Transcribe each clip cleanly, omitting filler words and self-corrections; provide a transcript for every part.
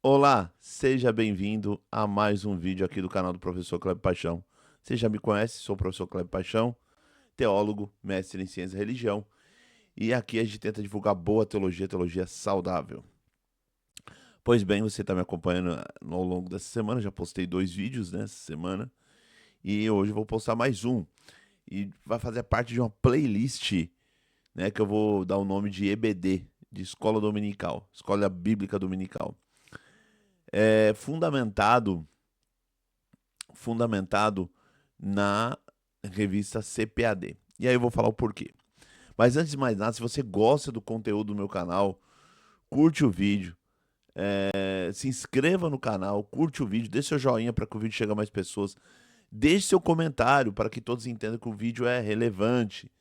Olá, seja bem-vindo a mais um vídeo aqui do canal do Professor Cleber Paixão. Você já me conhece, sou o Professor Cleber Paixão, teólogo, mestre em ciência e religião, e aqui a gente tenta divulgar boa teologia, teologia saudável. Pois bem, você está me acompanhando ao longo dessa semana, já postei 2 vídeos nessa semana, e hoje eu vou postar mais um, e vai fazer parte de uma playlist, né, que eu vou dar o nome de EBD, de Escola Dominical, Escola Bíblica Dominical. É fundamentado na revista CPAD. E aí eu vou falar o porquê. Mas antes de mais nada, se você gosta do conteúdo do meu canal, curte o vídeo, se inscreva no canal, curte o vídeo, deixe seu joinha para que o vídeo chegue a mais pessoas, deixe seu comentário para que todos entendam que o vídeo é relevante.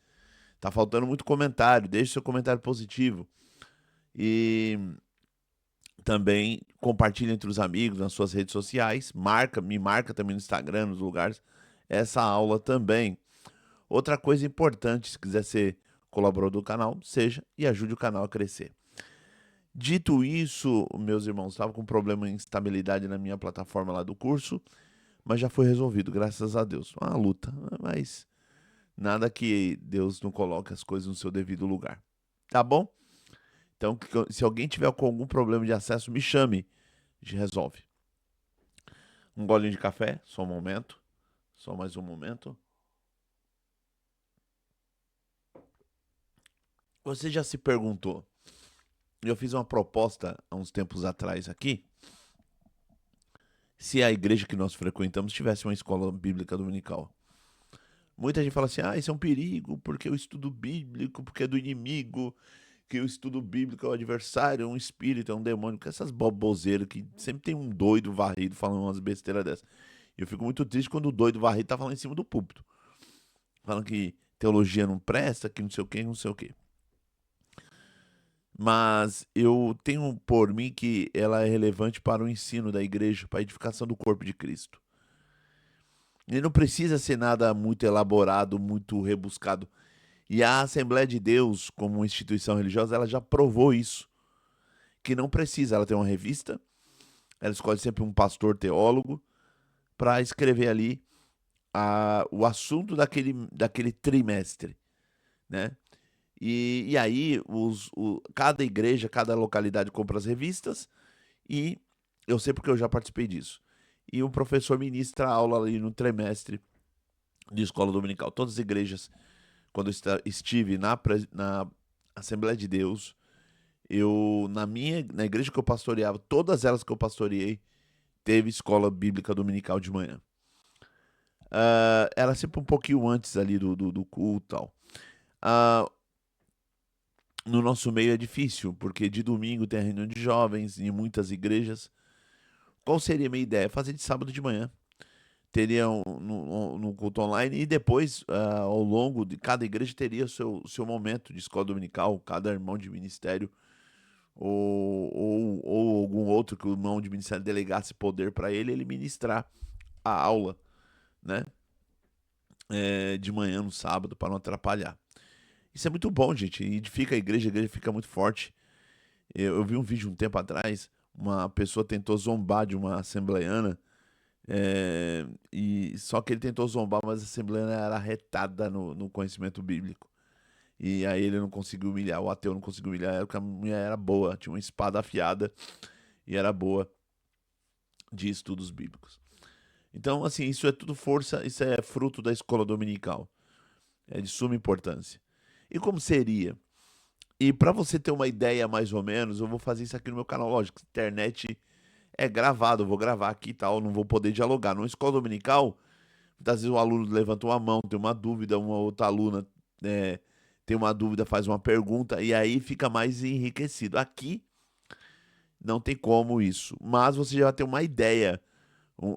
Tá faltando muito comentário, deixe seu comentário positivo. E também compartilhe entre os amigos nas suas redes sociais, me marca também no Instagram, nos lugares, essa aula também. Outra coisa importante, se quiser ser colaborador do canal, seja e ajude o canal a crescer. Dito isso, meus irmãos, estava com problema de instabilidade na minha plataforma lá do curso, mas já foi resolvido, graças a Deus. Uma luta, mas nada que Deus não coloque as coisas no seu devido lugar. Tá bom? Então, se alguém tiver com algum problema de acesso, me chame, a gente resolve. Um golinho de café, só um momento, só mais um momento. Você já se perguntou? Eu fiz uma proposta há uns tempos atrás aqui, se a igreja que nós frequentamos tivesse uma escola bíblica dominical. Muita gente fala assim: ah, isso é um perigo, porque o estudo bíblico, porque é do inimigo, que o estudo bíblico é o adversário, é um espírito, é um demônio, que essas baboseiras que sempre tem um doido varrido falando umas besteiras dessas. E eu fico muito triste quando o doido varrido tá falando em cima do púlpito, falando que teologia não presta, que não sei o que, não sei o que. Mas eu tenho por mim que ela é relevante para o ensino da igreja, para a edificação do corpo de Cristo. E não precisa ser nada muito elaborado, muito rebuscado. E a Assembleia de Deus, como uma instituição religiosa, ela já provou isso, que não precisa. Ela tem uma revista, ela escolhe sempre um pastor teólogo para escrever ali o assunto daquele trimestre, né? E aí cada igreja, cada localidade compra as revistas e eu sei porque eu já participei disso. E o professor ministra a aula ali no trimestre de escola dominical. Todas as igrejas, quando eu estive na Assembleia de Deus, na igreja que eu pastoreava, todas elas que eu pastoreei, teve escola bíblica dominical de manhã. Era sempre um pouquinho antes ali do culto e tal. Ah, no nosso meio é difícil, porque de domingo tem a reunião de jovens em muitas igrejas. Qual seria a minha ideia? Fazer de sábado de manhã. Teria no culto online e depois, ao longo de cada igreja, teria o seu momento de escola dominical, cada irmão de ministério ou algum outro que o irmão de ministério delegasse poder para ele ministrar a aula, né? De manhã no sábado, para não atrapalhar. Isso é muito bom, gente. Edifica a igreja fica muito forte. Eu vi um vídeo um tempo atrás, uma pessoa tentou zombar de uma assembleiana. E só que ele tentou zombar, mas a Assembleia era retada no conhecimento bíblico. E aí ele não conseguiu humilhar, o ateu não conseguiu humilhar, porque a mulher era boa, tinha uma espada afiada e era boa de estudos bíblicos. Então, assim, isso é tudo força, isso é fruto da escola dominical. É de suma importância. E como seria? E para você ter uma ideia mais ou menos, eu vou fazer isso aqui no meu canal. Lógico, internet é gravado, eu vou gravar aqui e tal, não vou poder dialogar. Numa escola dominical, muitas vezes o aluno levanta uma mão, tem uma dúvida, uma outra aluna tem uma dúvida, faz uma pergunta, e aí fica mais enriquecido. Aqui não tem como isso, mas você já vai ter uma ideia,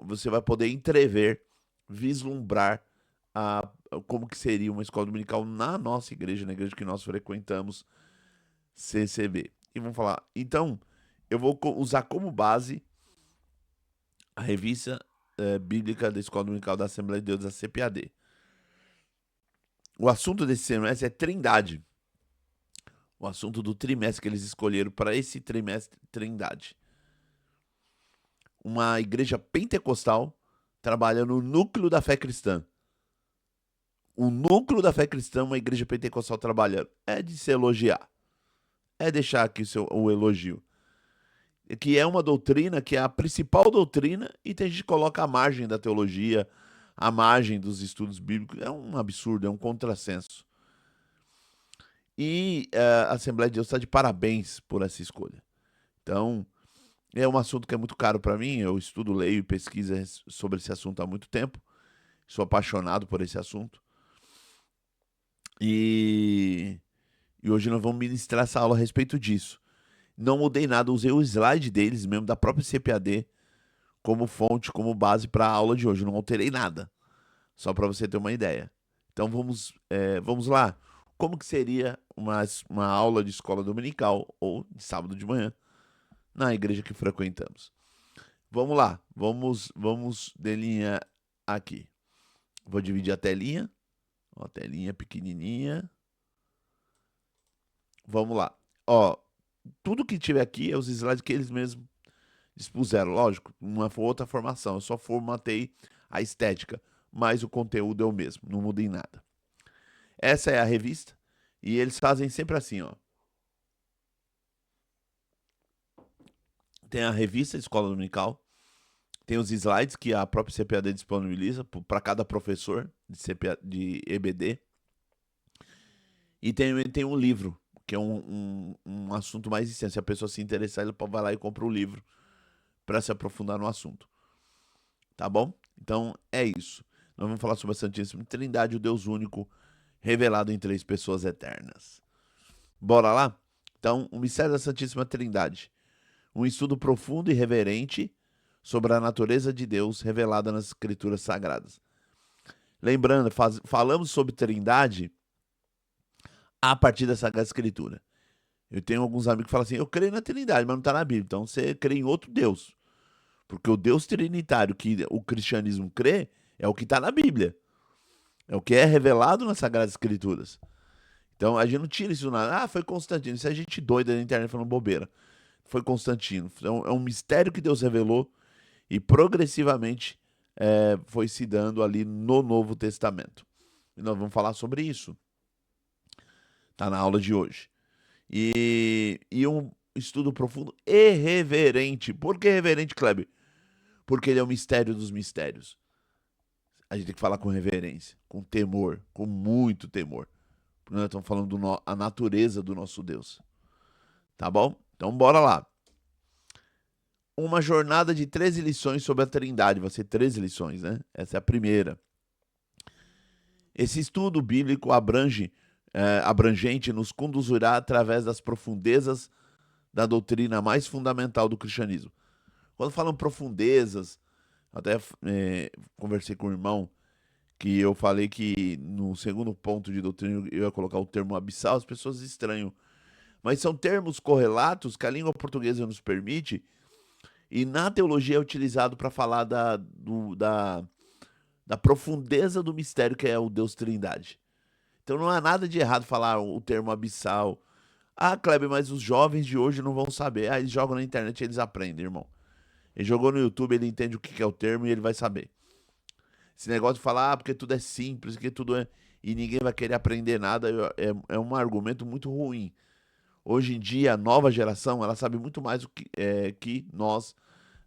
você vai poder entrever, vislumbrar a, como que seria uma escola dominical na nossa igreja, na igreja que nós frequentamos, CCB. E vamos falar, então, eu vou usar como base a revista bíblica da Escola Dominical da Assembleia de Deus, a CPAD. O assunto desse semestre é Trindade. O assunto do trimestre que eles escolheram para esse trimestre, Trindade. uma igreja pentecostal trabalha no núcleo da fé cristã. O núcleo da fé cristã, uma igreja pentecostal trabalhando. É de se elogiar. É deixar aqui o elogio. Que é uma doutrina que é a principal doutrina e tem gente que coloca a margem da teologia, a margem dos estudos bíblicos. É um absurdo, é um contrassenso. E a Assembleia de Deus está de parabéns por essa escolha. Então, é um assunto que é muito caro para mim. Eu estudo, leio e pesquiso sobre esse assunto há muito tempo. Sou apaixonado por esse assunto. E hoje nós vamos ministrar essa aula a respeito disso. Não mudei nada, usei o slide deles mesmo, da própria CPAD, como fonte, como base para a aula de hoje. Não alterei nada, só para você ter uma ideia. Então vamos lá. Como que seria uma aula de escola dominical ou de sábado de manhã na igreja que frequentamos? Vamos lá, vamos delinear aqui. Vou dividir a telinha. Ó, telinha pequenininha. Vamos lá. Ó, tudo que tiver aqui é os slides que eles mesmos dispuseram. Lógico, uma outra formação. Eu só formatei a estética, mas o conteúdo é o mesmo. Não mudei nada. Essa é a revista. E eles fazem sempre assim, ó. Tem a revista Escola Dominical. Tem os slides que a própria CPAD disponibiliza para cada professor de EBD. E tem um livro, que é um assunto mais extenso. Se a pessoa se interessar, ela vai lá e compra o livro para se aprofundar no assunto. Tá bom? Então é isso. Nós vamos falar sobre a Santíssima Trindade, o Deus único, revelado em três pessoas eternas. Bora lá? Então, o mistério da Santíssima Trindade. Um estudo profundo e reverente sobre a natureza de Deus revelada nas Escrituras Sagradas. Lembrando, falamos sobre Trindade a partir da Sagrada Escritura. Eu tenho alguns amigos que falam assim, eu creio na Trindade, mas não está na Bíblia. Então você crê em outro Deus. Porque o Deus trinitário que o cristianismo crê é o que está na Bíblia. É o que é revelado nas Sagradas Escrituras. Então a gente não tira isso nada. Ah, foi Constantino. Isso é gente doida na internet falando bobeira. Foi Constantino. Então, é um mistério que Deus revelou e progressivamente foi se dando ali no Novo Testamento. E nós vamos falar sobre isso. Está na aula de hoje. E um estudo profundo e reverente. Por que reverente, Kleber? Porque ele é o mistério dos mistérios. A gente tem que falar com reverência, com temor, com muito temor. Porque nós estamos falando a natureza do nosso Deus. Tá bom? Então bora lá. Uma jornada de 13 lições sobre a Trindade. Vai ser 13 lições, né? Essa é a primeira. Esse estudo bíblico abrangente nos conduzirá através das profundezas da doutrina mais fundamental do cristianismo. Quando falam profundezas, até conversei com o irmão que eu falei que no segundo ponto de doutrina eu ia colocar o termo abissal, as pessoas estranham. Mas são termos correlatos que a língua portuguesa nos permite e na teologia é utilizado para falar da profundeza do mistério que é o Deus Trindade. Então não há nada de errado falar o termo abissal. Ah, Kleber, mas os jovens de hoje não vão saber. Ah, eles jogam na internet e eles aprendem, irmão. Ele jogou no YouTube, ele entende o que é o termo e ele vai saber. Esse negócio de falar, porque tudo é simples, que tudo é. E ninguém vai querer aprender nada, é um argumento muito ruim. Hoje em dia, a nova geração, ela sabe muito mais que nós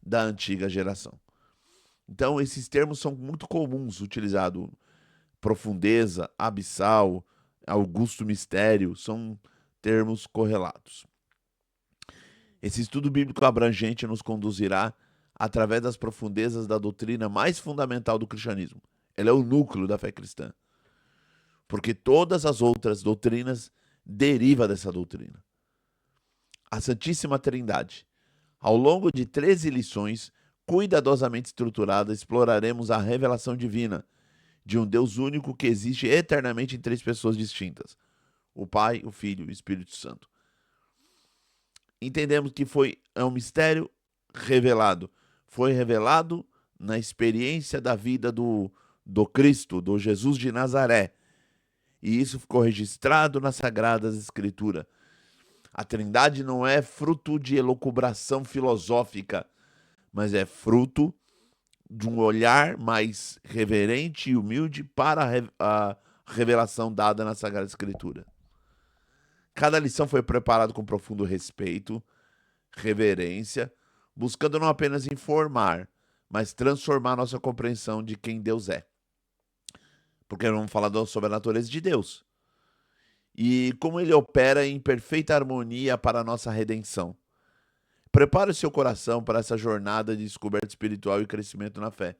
da antiga geração. Então, esses termos são muito comuns utilizados. Profundeza, abissal, augusto mistério, são termos correlatos. Esse estudo bíblico abrangente nos conduzirá através das profundezas da doutrina mais fundamental do cristianismo. Ela é o núcleo da fé cristã. Porque todas as outras doutrinas derivam dessa doutrina. A Santíssima Trindade. Ao longo de 13 lições, cuidadosamente estruturadas, exploraremos a revelação divina de um Deus único que existe eternamente em três pessoas distintas: o Pai, o Filho e o Espírito Santo. Entendemos que é um mistério revelado. Foi revelado na experiência da vida do Cristo, do Jesus de Nazaré. E isso ficou registrado nas Sagradas Escrituras. A Trindade não é fruto de elucubração filosófica, mas é fruto de um olhar mais reverente e humilde para a revelação dada na Sagrada Escritura. Cada lição foi preparada com profundo respeito, reverência, buscando não apenas informar, mas transformar nossa compreensão de quem Deus é. Porque vamos falar sobre a natureza de Deus e como ele opera em perfeita harmonia para a nossa redenção. Prepare o seu coração para essa jornada de descoberta espiritual e crescimento na fé.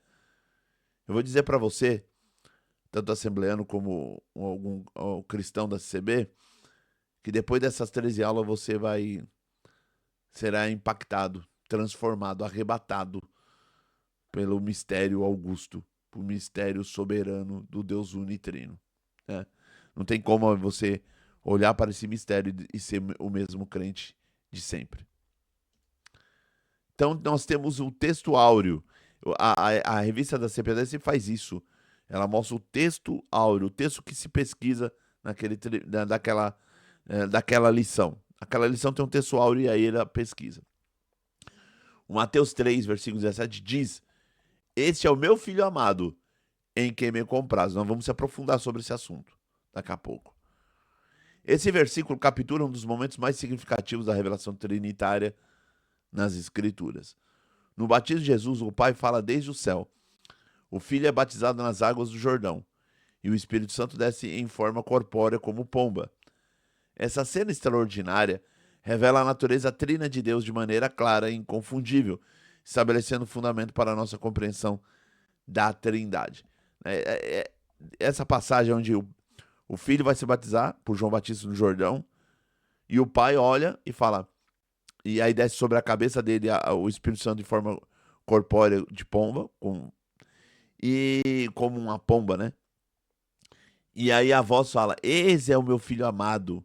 Eu vou dizer para você, tanto assembleano como algum cristão da CCB, que depois dessas 13 aulas você será impactado, transformado, arrebatado pelo mistério augusto, pelo mistério soberano do Deus unitrino. Né? Não tem como você olhar para esse mistério e ser o mesmo crente de sempre. Então, nós temos o texto áureo. A revista da CPDS faz isso. Ela mostra o texto áureo, o texto que se pesquisa daquela lição. Aquela lição tem um texto áureo e aí ela pesquisa. O Mateus 3, versículo 17 diz: "Este é o meu filho amado, em quem me compraz." Nós vamos se aprofundar sobre esse assunto daqui a pouco. Esse versículo captura um dos momentos mais significativos da revelação trinitária nas Escrituras. No batismo de Jesus, o Pai fala desde o céu. O Filho é batizado nas águas do Jordão. E o Espírito Santo desce em forma corpórea como pomba. Essa cena extraordinária revela a natureza trina de Deus de maneira clara e inconfundível, estabelecendo fundamento para a nossa compreensão da Trindade. Essa passagem onde o Filho vai se batizar por João Batista no Jordão, e o Pai olha e fala, e aí desce sobre a cabeça dele o Espírito Santo em forma corpórea de pomba, e como uma pomba, né? E aí a voz fala: "Esse é o meu filho amado,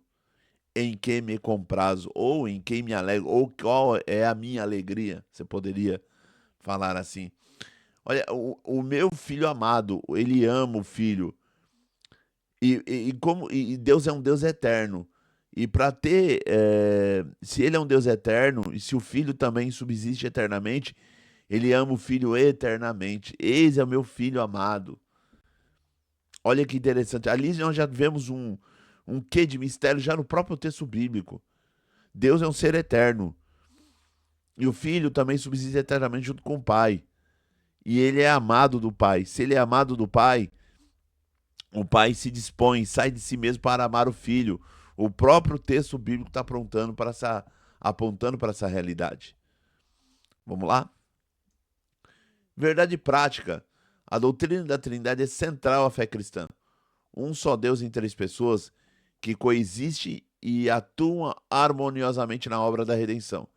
em quem me comprazo", ou em quem me alegro, ou qual é a minha alegria. Você poderia falar assim. Olha, o meu filho amado, ele ama o filho. E Deus é um Deus eterno. E para ter, se ele é um Deus eterno, e se o filho também subsiste eternamente, ele ama o filho eternamente. Eis é o meu filho amado. Olha que interessante. Ali nós já vemos um quê de mistério já no próprio texto bíblico. Deus é um ser eterno. E o filho também subsiste eternamente junto com o pai. E ele é amado do pai. Se ele é amado do pai, o pai se dispõe, sai de si mesmo para amar o filho. O próprio texto bíblico está apontando para essa realidade. Vamos lá? Verdade prática. A doutrina da Trindade é central à fé cristã. Um só Deus em três pessoas que coexiste e atua harmoniosamente na obra da redenção.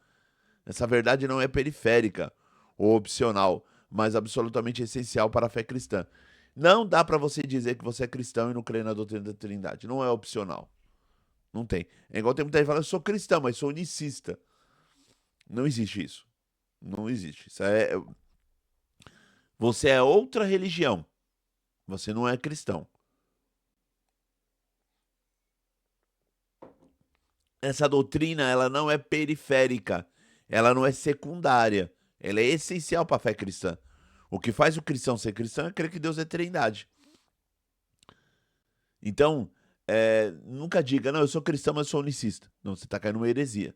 Essa verdade não é periférica ou opcional, mas absolutamente essencial para a fé cristã. Não dá para você dizer que você é cristão e não crê na doutrina da Trindade. Não é opcional. Não tem. É igual tem muita gente que fala, eu sou cristão, mas sou unicista. Não existe isso. Não existe. Você é outra religião. Você não é cristão. Essa doutrina, ela não é periférica. Ela não é secundária. Ela é essencial para a fé cristã. O que faz o cristão ser cristão é crer que Deus é Trindade. Então, nunca diga, não, eu sou cristão, mas sou unicista. Não, você está caindo numa heresia.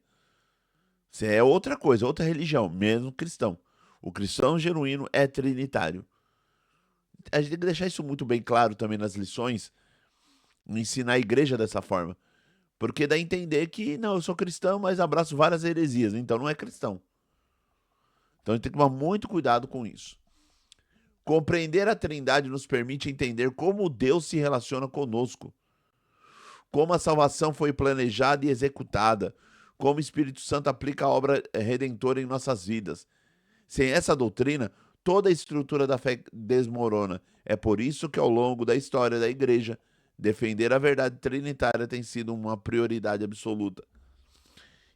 Você é outra coisa, outra religião, mesmo cristão. O cristão genuíno é trinitário. A gente tem que deixar isso muito bem claro também nas lições, ensinar a igreja dessa forma. Porque dá a entender que, não, eu sou cristão, mas abraço várias heresias, então não é cristão. Então a gente tem que tomar muito cuidado com isso. Compreender a Trindade nos permite entender como Deus se relaciona conosco, como a salvação foi planejada e executada, como o Espírito Santo aplica a obra redentora em nossas vidas. Sem essa doutrina, toda a estrutura da fé desmorona. É por isso que ao longo da história da igreja, defender a verdade trinitária tem sido uma prioridade absoluta.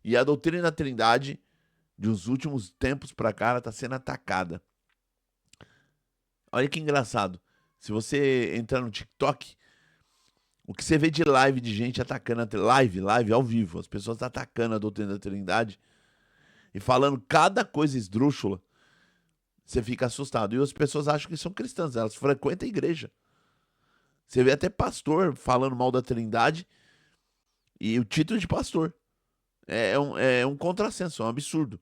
E a doutrina da Trindade, de uns últimos tempos para cá, está sendo atacada. Olha que engraçado. Se você entrar no TikTok, o que você vê de live de gente atacando live ao vivo, as pessoas atacando a doutrina da Trindade e falando cada coisa esdrúxula. você fica assustado. E as pessoas acham que são cristãs, elas frequentam a igreja. Você vê até pastor falando mal da Trindade e o título de pastor. É um contrassenso, é um absurdo.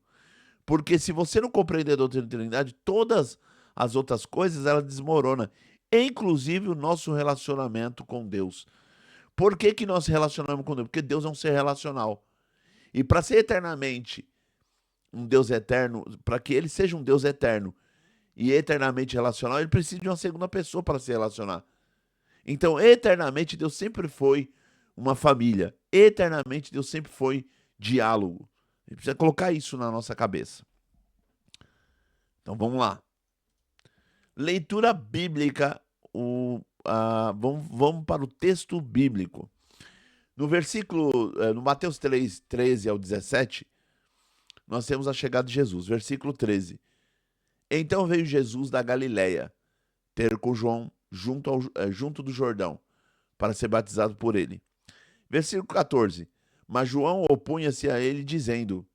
Porque se você não compreender a doutrina da Trindade, todas as outras coisas ela desmorona, inclusive o nosso relacionamento com Deus. Por que que nós relacionamos com Deus? Porque Deus é um ser relacional. E para ser eternamente um Deus eterno, para que ele seja um Deus eterno e eternamente relacional, ele precisa de uma segunda pessoa para se relacionar. Então, eternamente, Deus sempre foi uma família. Eternamente, Deus sempre foi diálogo. A gente precisa colocar isso na nossa cabeça. Então, vamos lá. Leitura bíblica. Vamos para o texto bíblico. No versículo, no Mateus 3, 13 ao 17, nós temos a chegada de Jesus. Versículo 13. Então veio Jesus da Galiléia, ter com João junto do Jordão, para ser batizado por ele. Versículo 14. Mas João opunha-se a ele, dizendo, :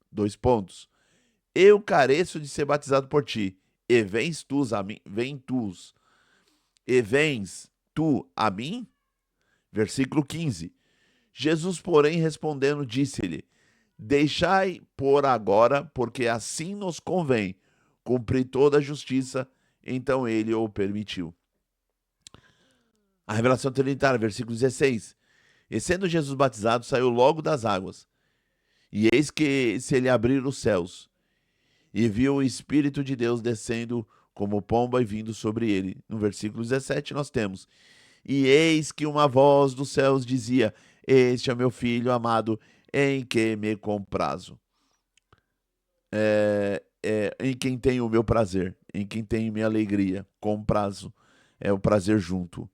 Eu careço de ser batizado por ti, e vens tu a mim? Versículo 15. Jesus, porém, respondendo, disse-lhe: Deixai por agora, porque assim nos convém cumprir toda a justiça. Então ele o permitiu. A revelação trinitária, versículo 16. E sendo Jesus batizado, saiu logo das águas. E eis que se lhe abriram os céus, e viu o Espírito de Deus descendo como pomba e vindo sobre ele. No versículo 17 nós temos: E eis que uma voz dos céus dizia: Este é o meu filho amado, em que me comprazo. Em quem tenho o meu prazer, em quem tenho minha alegria, comprazo. É o prazer junto.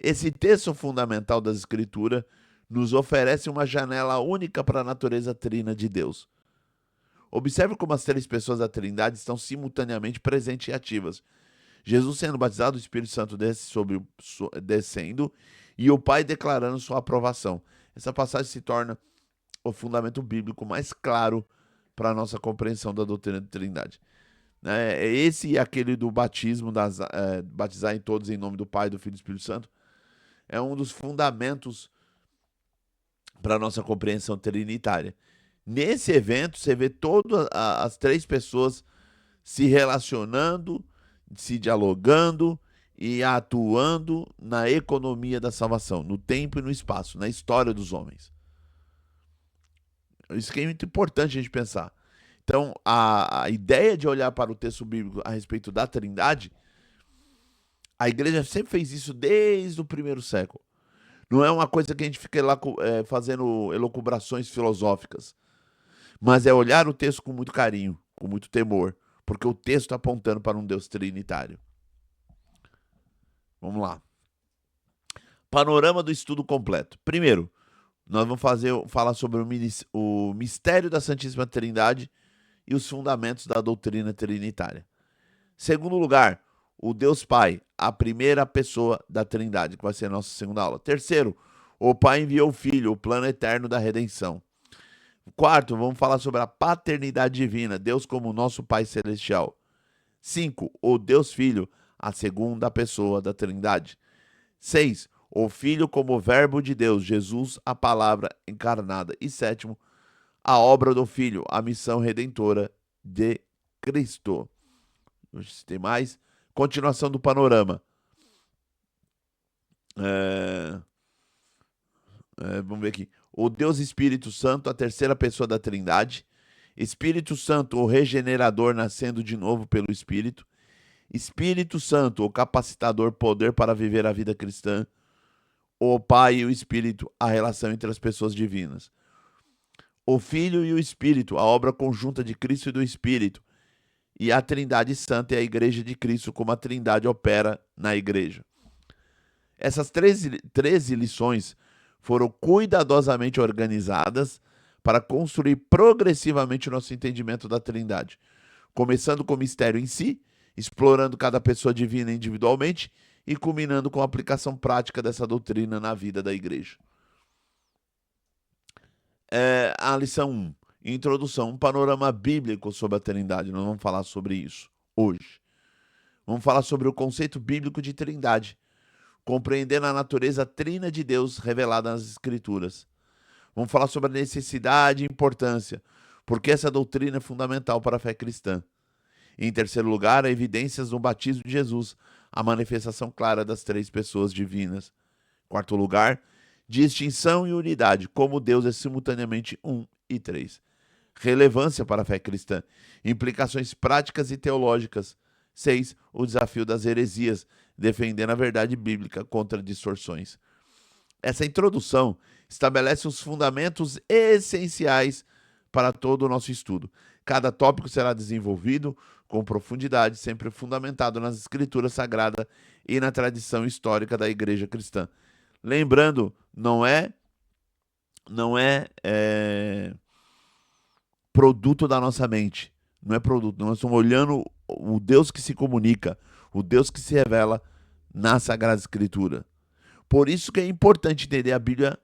Esse texto fundamental das Escrituras nos oferece uma janela única para a natureza trina de Deus. Observe como as três pessoas da Trindade estão simultaneamente presentes e ativas. Jesus sendo batizado, o Espírito Santo descendo e o Pai declarando sua aprovação. Essa passagem se torna o fundamento bíblico mais claro para a nossa compreensão da doutrina da Trindade. É esse e aquele do batismo, batizar em todos em nome do Pai, do Filho e do Espírito Santo, é um dos fundamentos para a nossa compreensão trinitária. Nesse evento, você vê todas as três pessoas se relacionando, se dialogando e atuando na economia da salvação, no tempo e no espaço, na história dos homens. Isso que é muito importante a gente pensar. Então, a ideia de olhar para o texto bíblico a respeito da Trindade, a igreja sempre fez isso desde o primeiro século. Não é uma coisa que a gente fica lá fazendo elucubrações filosóficas, mas é olhar o texto com muito carinho, com muito temor, porque o texto está apontando para um Deus trinitário. Vamos lá. Panorama do estudo completo. Primeiro, nós vamos falar sobre o mistério da Santíssima Trindade e os fundamentos da doutrina trinitária. Segundo lugar, o Deus Pai, a primeira pessoa da Trindade, que vai ser a nossa segunda aula. Terceiro, o Pai enviou o Filho, o plano eterno da redenção. Quarto, vamos falar sobre a paternidade divina, Deus como nosso Pai Celestial. 5, o Deus Filho, a segunda pessoa da Trindade. 6, o Filho como verbo de Deus, Jesus, a palavra encarnada. E sétimo, a obra do Filho, a missão redentora de Cristo. Tem mais? Continuação do panorama. Vamos ver aqui. O Deus Espírito Santo, a terceira pessoa da Trindade. Espírito Santo, o regenerador, nascendo de novo pelo Espírito. Espírito Santo, o capacitador, poder para viver a vida cristã. O Pai e o Espírito, a relação entre as pessoas divinas. O Filho e o Espírito, a obra conjunta de Cristo e do Espírito. E a Trindade Santa é a Igreja de Cristo, como a Trindade opera na Igreja. Essas 13 lições foram cuidadosamente organizadas para construir progressivamente o nosso entendimento da Trindade, começando com o mistério em si, explorando cada pessoa divina individualmente e culminando com a aplicação prática dessa doutrina na vida da Igreja. A lição 1, introdução, um panorama bíblico sobre a Trindade. Nós vamos falar sobre isso hoje. Vamos falar sobre o conceito bíblico de trindade, compreendendo a natureza trina de Deus revelada nas Escrituras. Vamos falar sobre a necessidade e importância, porque essa doutrina é fundamental para a fé cristã. Em terceiro lugar, evidências no batismo de Jesus, a manifestação clara das três pessoas divinas. Quarto lugar, distinção e unidade, como Deus é simultaneamente um e três. Relevância para a fé cristã, implicações práticas e teológicas. 6. O desafio das heresias, defendendo a verdade bíblica contra distorções. Essa introdução estabelece os fundamentos essenciais para todo o nosso estudo. Cada tópico será desenvolvido com profundidade, sempre fundamentado nas Escrituras Sagradas e na tradição histórica da Igreja Cristã. Lembrando, não é produto da nossa mente. Não é produto. Nós estamos olhando o Deus que se comunica, o Deus que se revela na Sagrada Escritura. Por isso que é importante entender a Bíblia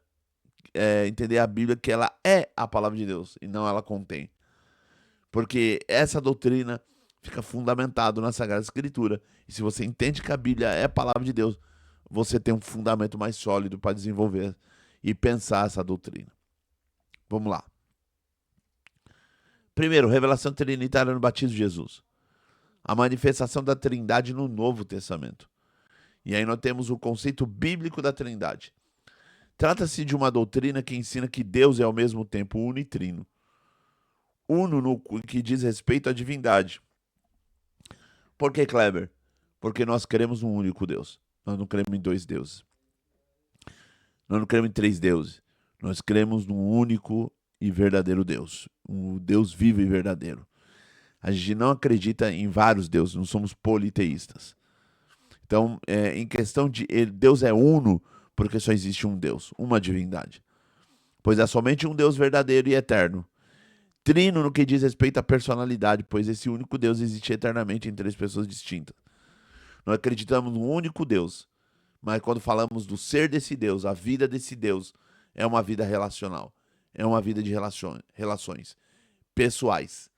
que ela é a palavra de Deus e não ela contém. Porque essa doutrina fica fundamentada na Sagrada Escritura. E se você entende que a Bíblia é a palavra de Deus, você tem um fundamento mais sólido para desenvolver e pensar essa doutrina. Vamos lá. Primeiro, revelação trinitária no batismo de Jesus. A manifestação da Trindade no Novo Testamento. E aí nós temos o conceito bíblico da Trindade. Trata-se de uma doutrina que ensina que Deus é ao mesmo tempo uno e trino. Uno no que diz respeito à divindade. Por que, Kleber? Porque nós queremos um único Deus. Nós não cremos em dois deuses. Nós não cremos em três deuses. Nós cremos num único e verdadeiro Deus. Um Deus vivo e verdadeiro. A gente não acredita em vários deuses, não somos politeístas. Então, em questão de Deus é uno, porque só existe um Deus, uma divindade. Pois é somente um Deus verdadeiro e eterno. Trino no que diz respeito à personalidade, pois esse único Deus existe eternamente em três pessoas distintas. Nós acreditamos num único Deus, mas quando falamos do ser desse Deus, a vida desse Deus, é uma vida relacional. É uma vida de relações pessoais.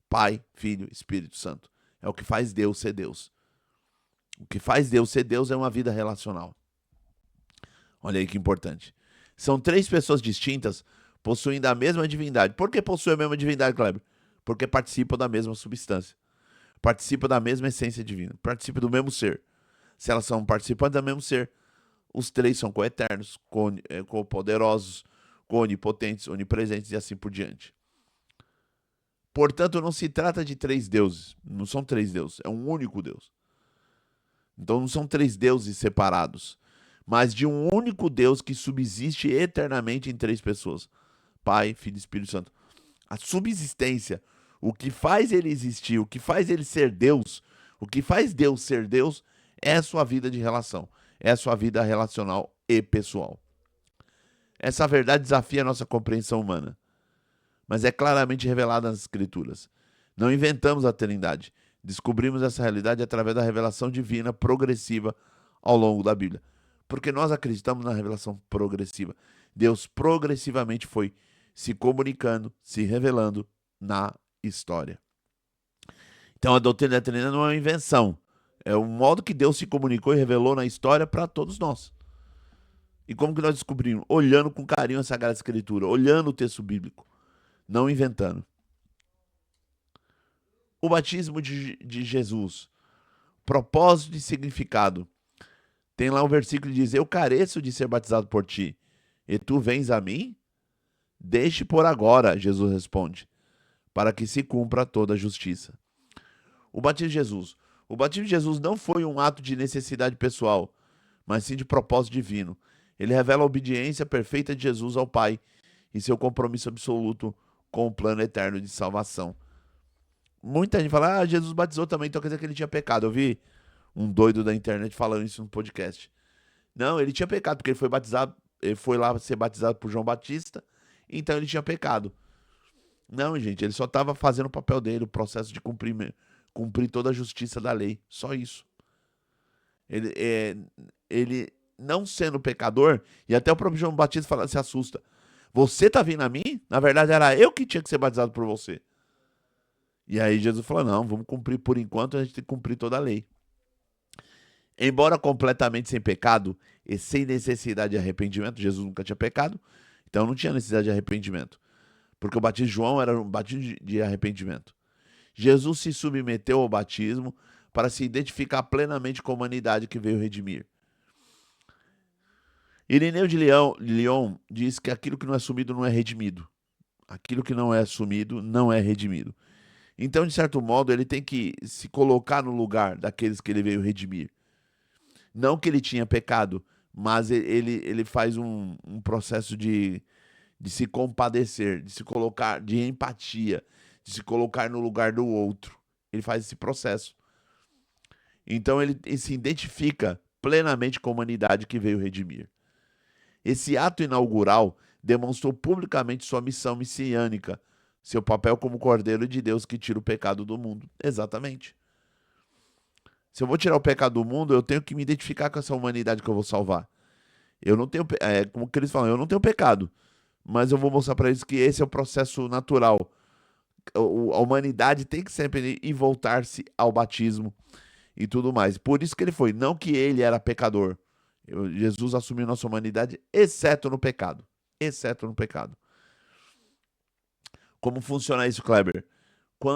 Pai, Filho, Espírito Santo. É o que faz Deus ser Deus. O que faz Deus ser Deus é uma vida relacional. Olha aí que importante. São três pessoas distintas, possuindo a mesma divindade. Por que possuem a mesma divindade, Kleber? Porque participam da mesma substância. Participam da mesma essência divina. Participam do mesmo ser. Se elas são participantes do mesmo ser, os três são coeternos, co-poderosos, onipotentes, onipresentes e assim por diante. Portanto, não se trata de três deuses. Não são três deuses. É um único Deus. Então, não são três deuses separados, mas de um único Deus que subsiste eternamente em três pessoas. Pai, Filho e Espírito Santo. A subsistência, o que faz ele existir, o que faz ele ser Deus, o que faz Deus ser Deus, é a sua vida de relação. É a sua vida relacional e pessoal. Essa verdade desafia a nossa compreensão humana, mas é claramente revelada nas Escrituras. Não inventamos a Trindade. Descobrimos essa realidade através da revelação divina progressiva ao longo da Bíblia. Porque nós acreditamos na revelação progressiva. Deus progressivamente foi se comunicando, se revelando na história. Então a doutrina da Trindade não é uma invenção. É o modo que Deus se comunicou e revelou na história para todos nós. E como que nós descobrimos? Olhando com carinho a Sagrada Escritura, olhando o texto bíblico, não inventando. O batismo de Jesus, propósito e significado. Tem lá um versículo que diz: eu careço de ser batizado por ti, e tu vens a mim? Deixe por agora, Jesus responde, para que se cumpra toda a justiça. O batismo de Jesus. O batismo de Jesus não foi um ato de necessidade pessoal, mas sim de propósito divino. Ele revela a obediência perfeita de Jesus ao Pai e seu compromisso absoluto com o plano eterno de salvação. Muita gente fala, Jesus batizou também, então quer dizer que ele tinha pecado. Eu vi um doido da internet falando isso no podcast. Não, ele tinha pecado, porque ele foi batizado, ele foi lá ser batizado por João Batista, então ele tinha pecado. Não, gente, ele só estava fazendo o papel dele, o processo de cumprir toda a justiça da lei. Só isso. Ele não sendo pecador, e até o próprio João Batista se assusta. Você tá vindo a mim? Na verdade, era eu que tinha que ser batizado por você. E aí Jesus falou, não, vamos cumprir por enquanto, a gente tem que cumprir toda a lei. Embora completamente sem pecado e sem necessidade de arrependimento, Jesus nunca tinha pecado, então não tinha necessidade de arrependimento, porque o batismo de João era um batismo de arrependimento. Jesus se submeteu ao batismo para se identificar plenamente com a humanidade que veio redimir. Irineu de Lyon diz que aquilo que não é assumido não é redimido. Aquilo que não é assumido não é redimido. Então, de certo modo, ele tem que se colocar no lugar daqueles que ele veio redimir. Não que ele tinha pecado, mas ele faz um processo de se compadecer, de se colocar, de empatia, de se colocar no lugar do outro. Ele faz esse processo. Então ele se identifica plenamente com a humanidade que veio redimir. Esse ato inaugural demonstrou publicamente sua missão messiânica, seu papel como Cordeiro de Deus que tira o pecado do mundo. Exatamente. Se eu vou tirar o pecado do mundo, eu tenho que me identificar com essa humanidade que eu vou salvar. Eu não tenho, como que eles falam, eu não tenho pecado, mas eu vou mostrar para eles que esse é o processo natural. A humanidade tem que sempre ir voltar-se ao batismo e tudo mais. Por isso que ele foi, não que ele era pecador. Jesus assumiu nossa humanidade, exceto no pecado. Exceto no pecado. Como funciona isso, Kleber?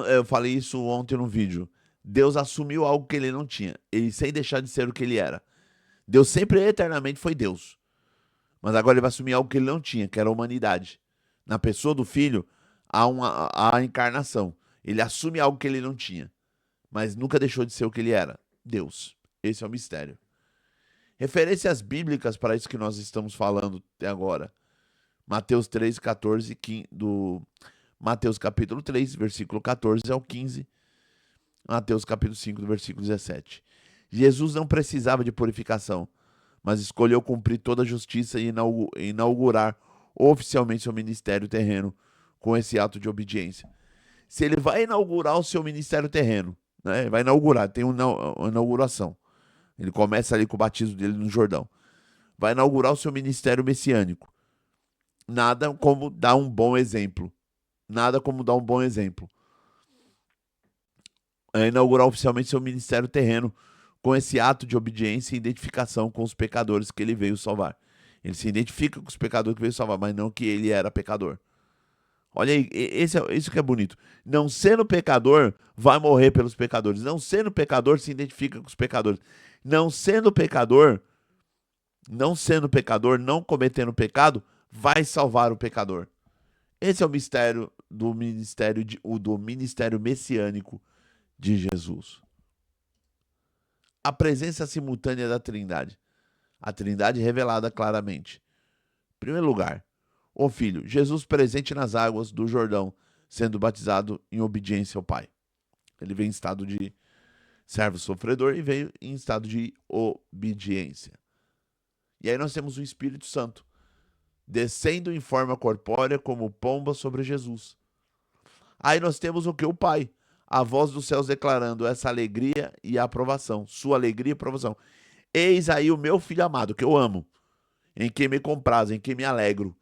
Eu falei isso ontem no vídeo. Deus assumiu algo que ele não tinha, ele sem deixar de ser o que ele era. Deus sempre eternamente foi Deus. Mas agora ele vai assumir algo que ele não tinha, que era a humanidade. Na pessoa do Filho, há a encarnação. Ele assume algo que ele não tinha, mas nunca deixou de ser o que ele era, Deus. Esse é o mistério. Referências bíblicas para isso que nós estamos falando até agora. Mateus 3, 14, 15, Mateus capítulo 3, versículo 14 ao 15. Mateus capítulo 5, do versículo 17. Jesus não precisava de purificação, mas escolheu cumprir toda a justiça e inaugurar oficialmente seu ministério terreno com esse ato de obediência. Se ele vai inaugurar o seu ministério terreno, né, vai inaugurar, tem uma inauguração. Ele começa ali com o batismo dele no Jordão. Vai inaugurar o seu ministério messiânico. Nada como dar um bom exemplo. Nada como dar um bom exemplo. Inaugurar oficialmente seu ministério terreno com esse ato de obediência e identificação com os pecadores que ele veio salvar. Ele se identifica com os pecadores que veio salvar, mas não que ele era pecador. Olha aí, isso que é bonito. Não sendo pecador, vai morrer pelos pecadores. Não sendo pecador, se identifica com os pecadores. Não sendo pecador, não cometendo pecado, vai salvar o pecador. Esse é o mistério do ministério messiânico de Jesus. A presença simultânea da Trindade. A Trindade revelada claramente. Em primeiro lugar, o Filho, Jesus presente nas águas do Jordão, sendo batizado em obediência ao Pai. Ele veio em estado de servo sofredor e veio em estado de obediência. E aí nós temos o Espírito Santo, descendo em forma corpórea como pomba sobre Jesus. Aí nós temos o que? O Pai, a voz dos céus declarando essa alegria e aprovação, sua alegria e aprovação. Eis aí o meu filho amado, que eu amo, em quem me comprazo, em quem me alegro.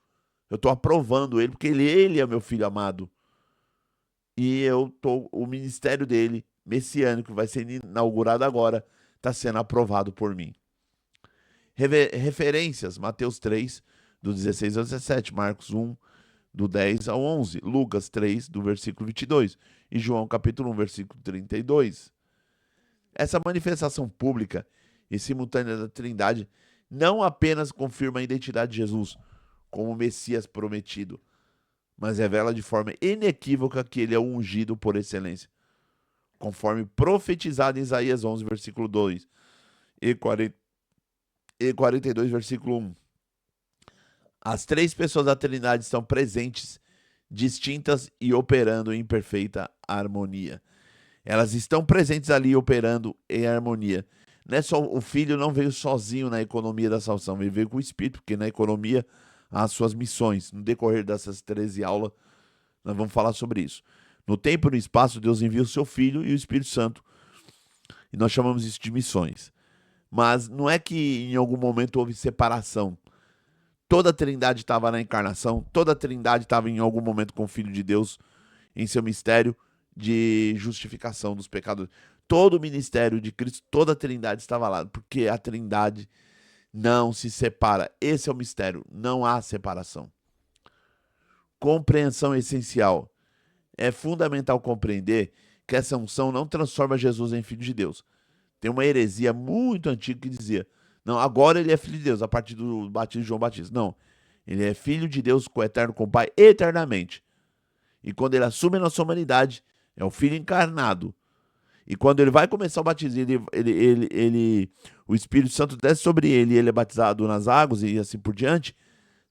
Eu estou aprovando ele, porque ele é meu filho amado. E o ministério dele, messiânico, que vai ser inaugurado agora, está sendo aprovado por mim. Referências, Mateus 3, do 16 ao 17, Marcos 1, do 10 ao 11, Lucas 3, do versículo 22, e João capítulo 1, versículo 32. Essa manifestação pública e simultânea da Trindade não apenas confirma a identidade de Jesus como o Messias prometido, mas revela de forma inequívoca que ele é o ungido por excelência, conforme profetizado em Isaías 11, versículo 2 e 42, versículo 1. As três pessoas da Trindade estão presentes, distintas e operando em perfeita harmonia. Elas estão presentes ali operando em harmonia. Não é só, o Filho não veio sozinho na economia da salvação, ele veio com o Espírito, porque na economia há as suas missões. No decorrer dessas 13 aulas, nós vamos falar sobre isso. No tempo e no espaço, Deus envia o seu Filho e o Espírito Santo. E nós chamamos isso de missões. Mas não é que em algum momento houve separação. Toda a Trindade estava na encarnação, toda a Trindade estava em algum momento com o Filho de Deus em seu mistério, de justificação dos pecados. Todo o ministério de Cristo, toda a Trindade estava lá, porque a Trindade não se separa. Esse é o mistério, não há separação. Compreensão essencial. É fundamental compreender que essa unção não transforma Jesus em filho de Deus. Tem uma heresia muito antiga que dizia: não, agora ele é filho de Deus, a partir do batismo de João Batista. Não, ele é filho de Deus, coeterno com o Pai, eternamente. E quando ele assume a nossa humanidade, é o Filho encarnado. E quando ele vai começar o batismo, o Espírito Santo desce sobre ele e ele é batizado nas águas e assim por diante.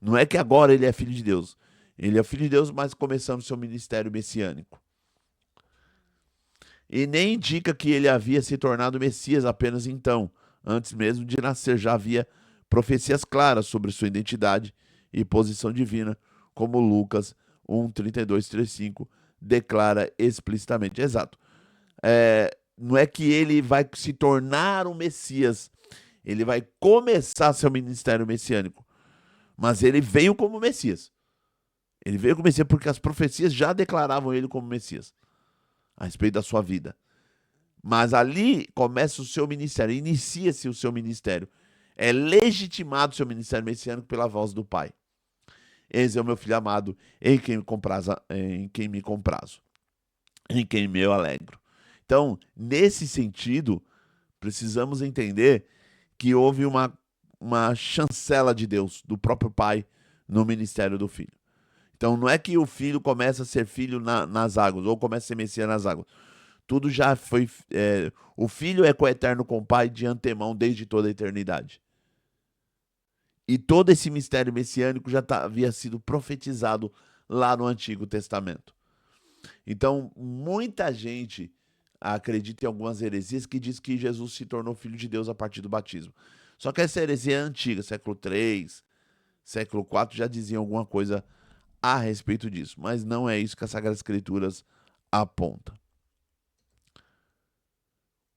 Não é que agora ele é filho de Deus. Ele é filho de Deus, mas começando seu ministério messiânico. E nem indica que ele havia se tornado Messias apenas então. Antes mesmo de nascer, já havia profecias claras sobre sua identidade e posição divina, como Lucas 1, 32, 35 declara explicitamente. Exato. Não é que ele vai se tornar um Messias, ele vai começar seu ministério messiânico, mas ele veio como Messias. Ele veio como Messias porque as profecias já declaravam ele como Messias, a respeito da sua vida. Mas ali começa o seu ministério, inicia-se o seu ministério. É legitimado o seu ministério messiânico pela voz do Pai. Esse é o meu filho amado, em quem me comprazo, em quem me eu alegro. Então, nesse sentido, precisamos entender que houve uma chancela de Deus, do próprio Pai, no ministério do Filho. Então, não é que o Filho começa a ser filho nas águas, ou começa a ser Messias nas águas. Tudo já foi... o Filho é coeterno com o Pai de antemão, desde toda a eternidade. E todo esse mistério messiânico já havia sido profetizado lá no Antigo Testamento. Então, muita gente acredita em algumas heresias que diz que Jesus se tornou filho de Deus a partir do batismo. Só que essa heresia é antiga, século III, século IV, já diziam alguma coisa a respeito disso. Mas não é isso que as Sagradas Escrituras apontam.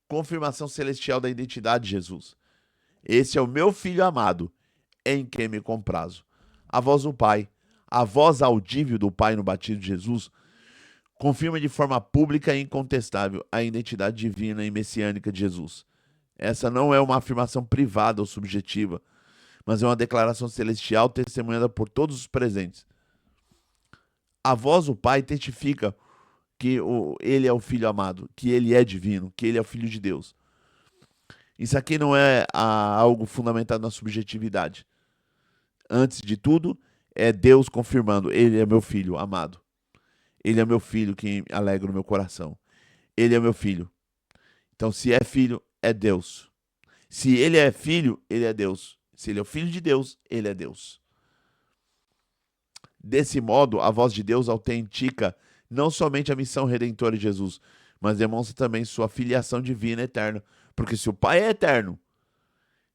Confirmação celestial da identidade de Jesus. Esse é o meu filho amado, em quem me comprazo. A voz do Pai, a voz audível do Pai no batismo de Jesus, confirma de forma pública e incontestável a identidade divina e messiânica de Jesus. Essa não é uma afirmação privada ou subjetiva, mas é uma declaração celestial testemunhada por todos os presentes. A voz do Pai testifica que ele é o Filho amado, que ele é divino, que ele é o Filho de Deus. Isso aqui não é algo fundamentado na subjetividade. Antes de tudo, é Deus confirmando: ele é meu filho amado. Ele é meu filho que alegra o meu coração. Ele é meu filho. Então, se é filho, é Deus. Se ele é filho, ele é Deus. Se ele é o filho de Deus, ele é Deus. Desse modo, a voz de Deus autentica não somente a missão redentora de Jesus, mas demonstra também sua filiação divina eterna. Porque se o Pai é eterno,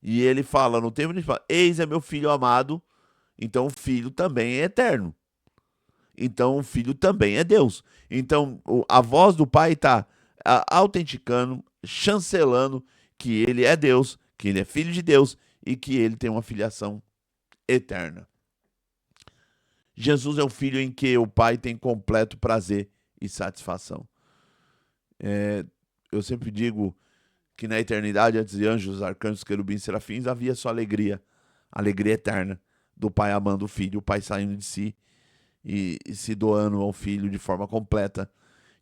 e ele fala, no tempo ele fala: eis é meu filho amado, então o filho também é eterno. Então o filho também é Deus. Então a voz do Pai está autenticando, chancelando que ele é Deus, que ele é filho de Deus e que ele tem uma filiação eterna. Jesus é o filho em que o Pai tem completo prazer e satisfação. Eu sempre digo que na eternidade, antes de anjos, arcanjos, querubins, serafins, havia só alegria eterna do Pai amando o Filho, o Pai saindo de si e se doando ao Filho de forma completa.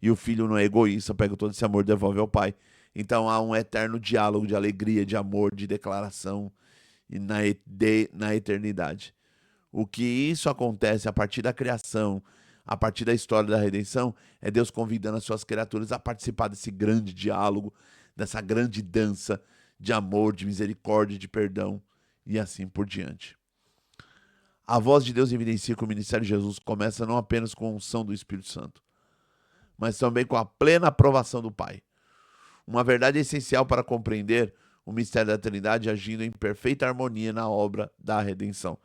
E o Filho não é egoísta, pega todo esse amor e devolve ao Pai. Então há um eterno diálogo de alegria, de amor, de declaração na eternidade. O que isso acontece a partir da criação, a partir da história da redenção, é Deus convidando as suas criaturas a participar desse grande diálogo, dessa grande dança de amor, de misericórdia, de perdão e assim por diante. A voz de Deus evidencia que o ministério de Jesus começa não apenas com a unção do Espírito Santo, mas também com a plena aprovação do Pai. Uma verdade essencial para compreender o mistério da Trindade agindo em perfeita harmonia na obra da redenção.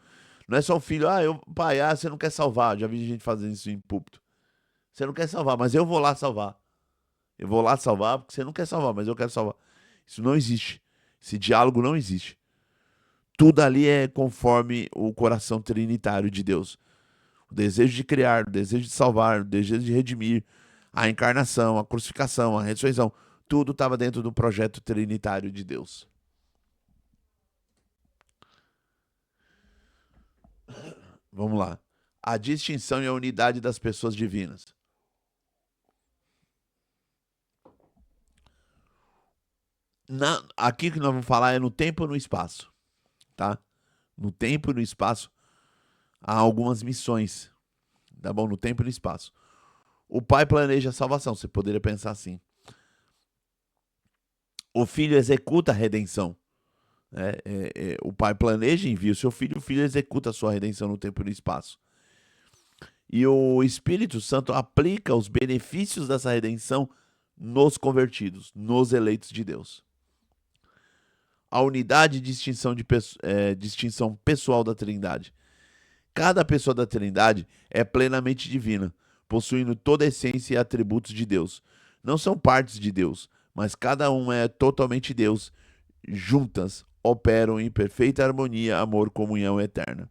Não é só o filho: pai, você não quer salvar. Já vi gente fazendo isso em púlpito. Você não quer salvar, mas eu vou lá salvar. Eu vou lá salvar porque você não quer salvar, mas eu quero salvar. Isso não existe. Esse diálogo não existe. Tudo ali é conforme o coração trinitário de Deus. O desejo de criar, o desejo de salvar, o desejo de redimir, A encarnação, a crucificação, a ressurreição, tudo estava dentro do projeto trinitário de Deus. Vamos lá. A distinção e a unidade das pessoas divinas. Aqui que nós vamos falar é no tempo e no espaço, tá? No tempo e no espaço há algumas missões, tá bom? No tempo e no espaço. O Pai planeja a salvação, você poderia pensar assim. O Filho executa a redenção. O Pai planeja e envia o seu Filho executa a sua redenção no tempo e no espaço. E o Espírito Santo aplica os benefícios dessa redenção nos convertidos, nos eleitos de Deus. A unidade e distinção pessoal da Trindade. Cada pessoa da Trindade é plenamente divina, possuindo toda a essência e atributos de Deus. Não são partes de Deus, mas cada um é totalmente Deus. Juntas operam em perfeita harmonia, amor, comunhão eterna.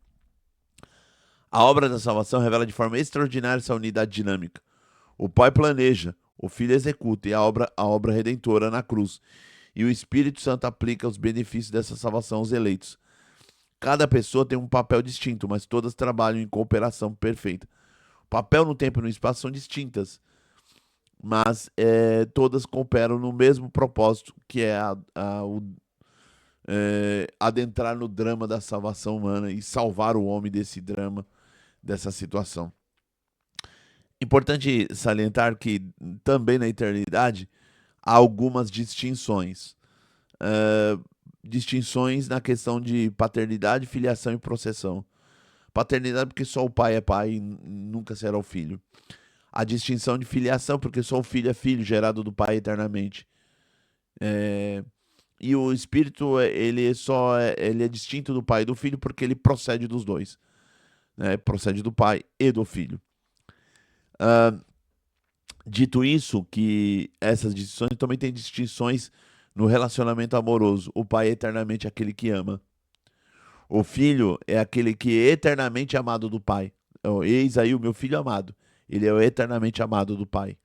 A obra da salvação revela de forma extraordinária essa unidade dinâmica. O Pai planeja, o Filho executa e a obra redentora na cruz. E o Espírito Santo aplica os benefícios dessa salvação aos eleitos. Cada pessoa tem um papel distinto, mas todas trabalham em cooperação perfeita. O papel no tempo e no espaço são distintas, mas todas cooperam no mesmo propósito, que é adentrar no drama da salvação humana e salvar o homem desse drama, dessa situação. Importante salientar que também na eternidade há algumas distinções. Distinções na questão de paternidade, filiação e processão. Paternidade porque só o pai é pai e nunca será o filho. A distinção de filiação porque só o filho é filho, gerado do pai eternamente. E o Espírito, ele é distinto do pai e do filho porque ele procede dos dois. Procede do pai e do filho. Dito isso, que essas distinções também têm distinções no relacionamento amoroso. O pai é eternamente aquele que ama. O filho é aquele que é eternamente amado do pai. Eis aí o meu filho amado. Ele é o eternamente amado do pai.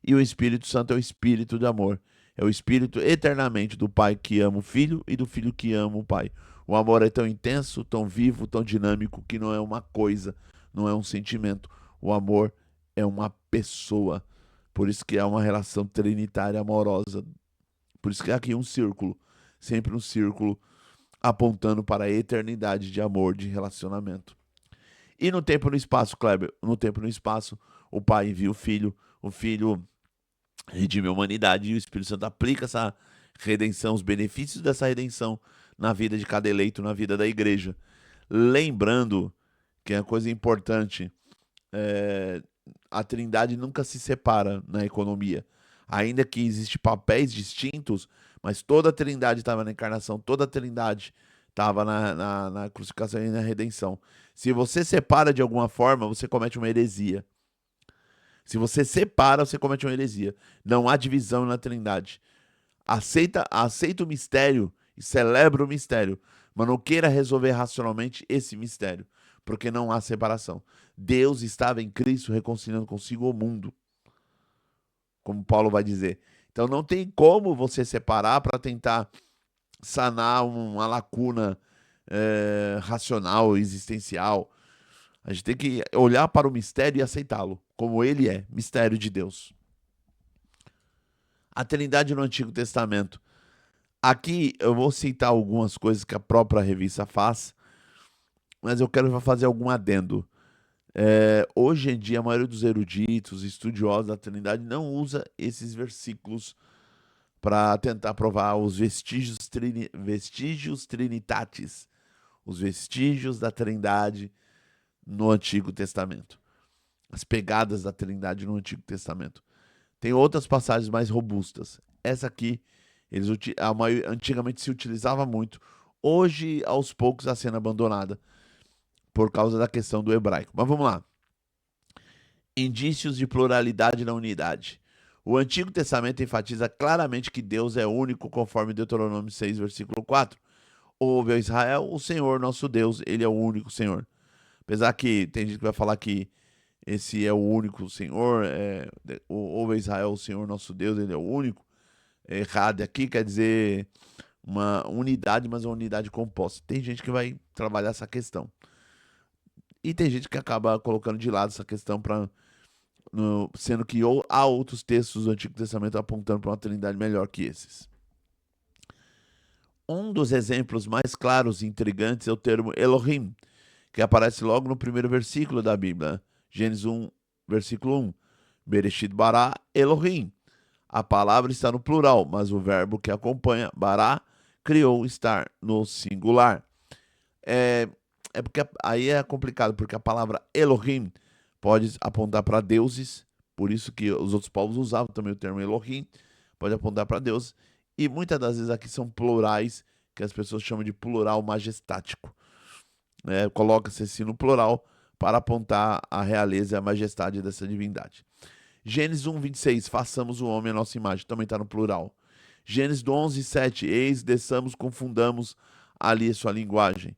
E o Espírito Santo é o espírito de amor. É o espírito eternamente do pai que ama o filho e do filho que ama o pai. O amor é tão intenso, tão vivo, tão dinâmico que não é uma coisa, não é um sentimento. O amor é uma pessoa. Por isso que é uma relação trinitária amorosa. Por isso que é aqui um círculo. Sempre um círculo apontando para a eternidade de amor, de relacionamento. E no tempo e no espaço, Kleber? No tempo e no espaço, o pai envia o filho redime a humanidade e o Espírito Santo aplica essa redenção, os benefícios dessa redenção na vida de cada eleito, na vida da igreja. Lembrando que é uma coisa importante, a Trindade nunca se separa na economia. Ainda que existem papéis distintos, mas toda a Trindade estava na encarnação, toda a Trindade estava na crucificação e na redenção. Se você separa de alguma forma, você comete uma heresia. Se você separa, você comete uma heresia. Não há divisão na Trindade. Aceita o mistério e celebra o mistério, mas não queira resolver racionalmente esse mistério, porque não há separação. Deus estava em Cristo reconciliando consigo o mundo, como Paulo vai dizer. Então não tem como você separar para tentar sanar uma lacuna racional, existencial. A gente tem que olhar para o mistério e aceitá-lo, como ele é, mistério de Deus. A Trindade no Antigo Testamento. Aqui eu vou citar algumas coisas que a própria revista faz, mas eu quero fazer algum adendo. Hoje em dia, a maioria dos eruditos, estudiosos da Trindade não usa esses versículos para tentar provar os vestígios trinitatis, os vestígios da Trindade no Antigo Testamento, as pegadas da Trindade no Antigo Testamento. Tem outras passagens mais robustas. Essa aqui, antigamente se utilizava muito. Hoje, aos poucos, está sendo abandonada por causa da questão do hebraico. Mas vamos lá. Indícios de pluralidade na unidade. O Antigo Testamento enfatiza claramente que Deus é único, conforme Deuteronômio 6, versículo 4. Ouve, ó Israel, o Senhor nosso Deus, ele é o único Senhor. Apesar que tem gente que vai falar que esse é o único Senhor, ouve Israel, o Senhor nosso Deus, ele é o único. Errado aqui quer dizer uma unidade, mas uma unidade composta. Tem gente que vai trabalhar essa questão. E tem gente que acaba colocando de lado essa questão, sendo que há outros textos do Antigo Testamento apontando para uma trindade melhor que esses. Um dos exemplos mais claros e intrigantes é o termo Elohim, que aparece logo no primeiro versículo da Bíblia. Gênesis 1, versículo 1. Bereshit bara Elohim. A palavra está no plural, mas o verbo que acompanha, bara, criou, estar no singular. Porque aí é complicado, porque a palavra Elohim pode apontar para deuses, por isso que os outros povos usavam também o termo Elohim, pode apontar para deuses, e muitas das vezes aqui são plurais, que as pessoas chamam de plural majestático. Coloca-se assim no plural para apontar a realeza e a majestade dessa divindade. Gênesis 1, 26, façamos o homem à nossa imagem, também está no plural. Gênesis 11, 7, eis, desçamos, confundamos ali a sua linguagem.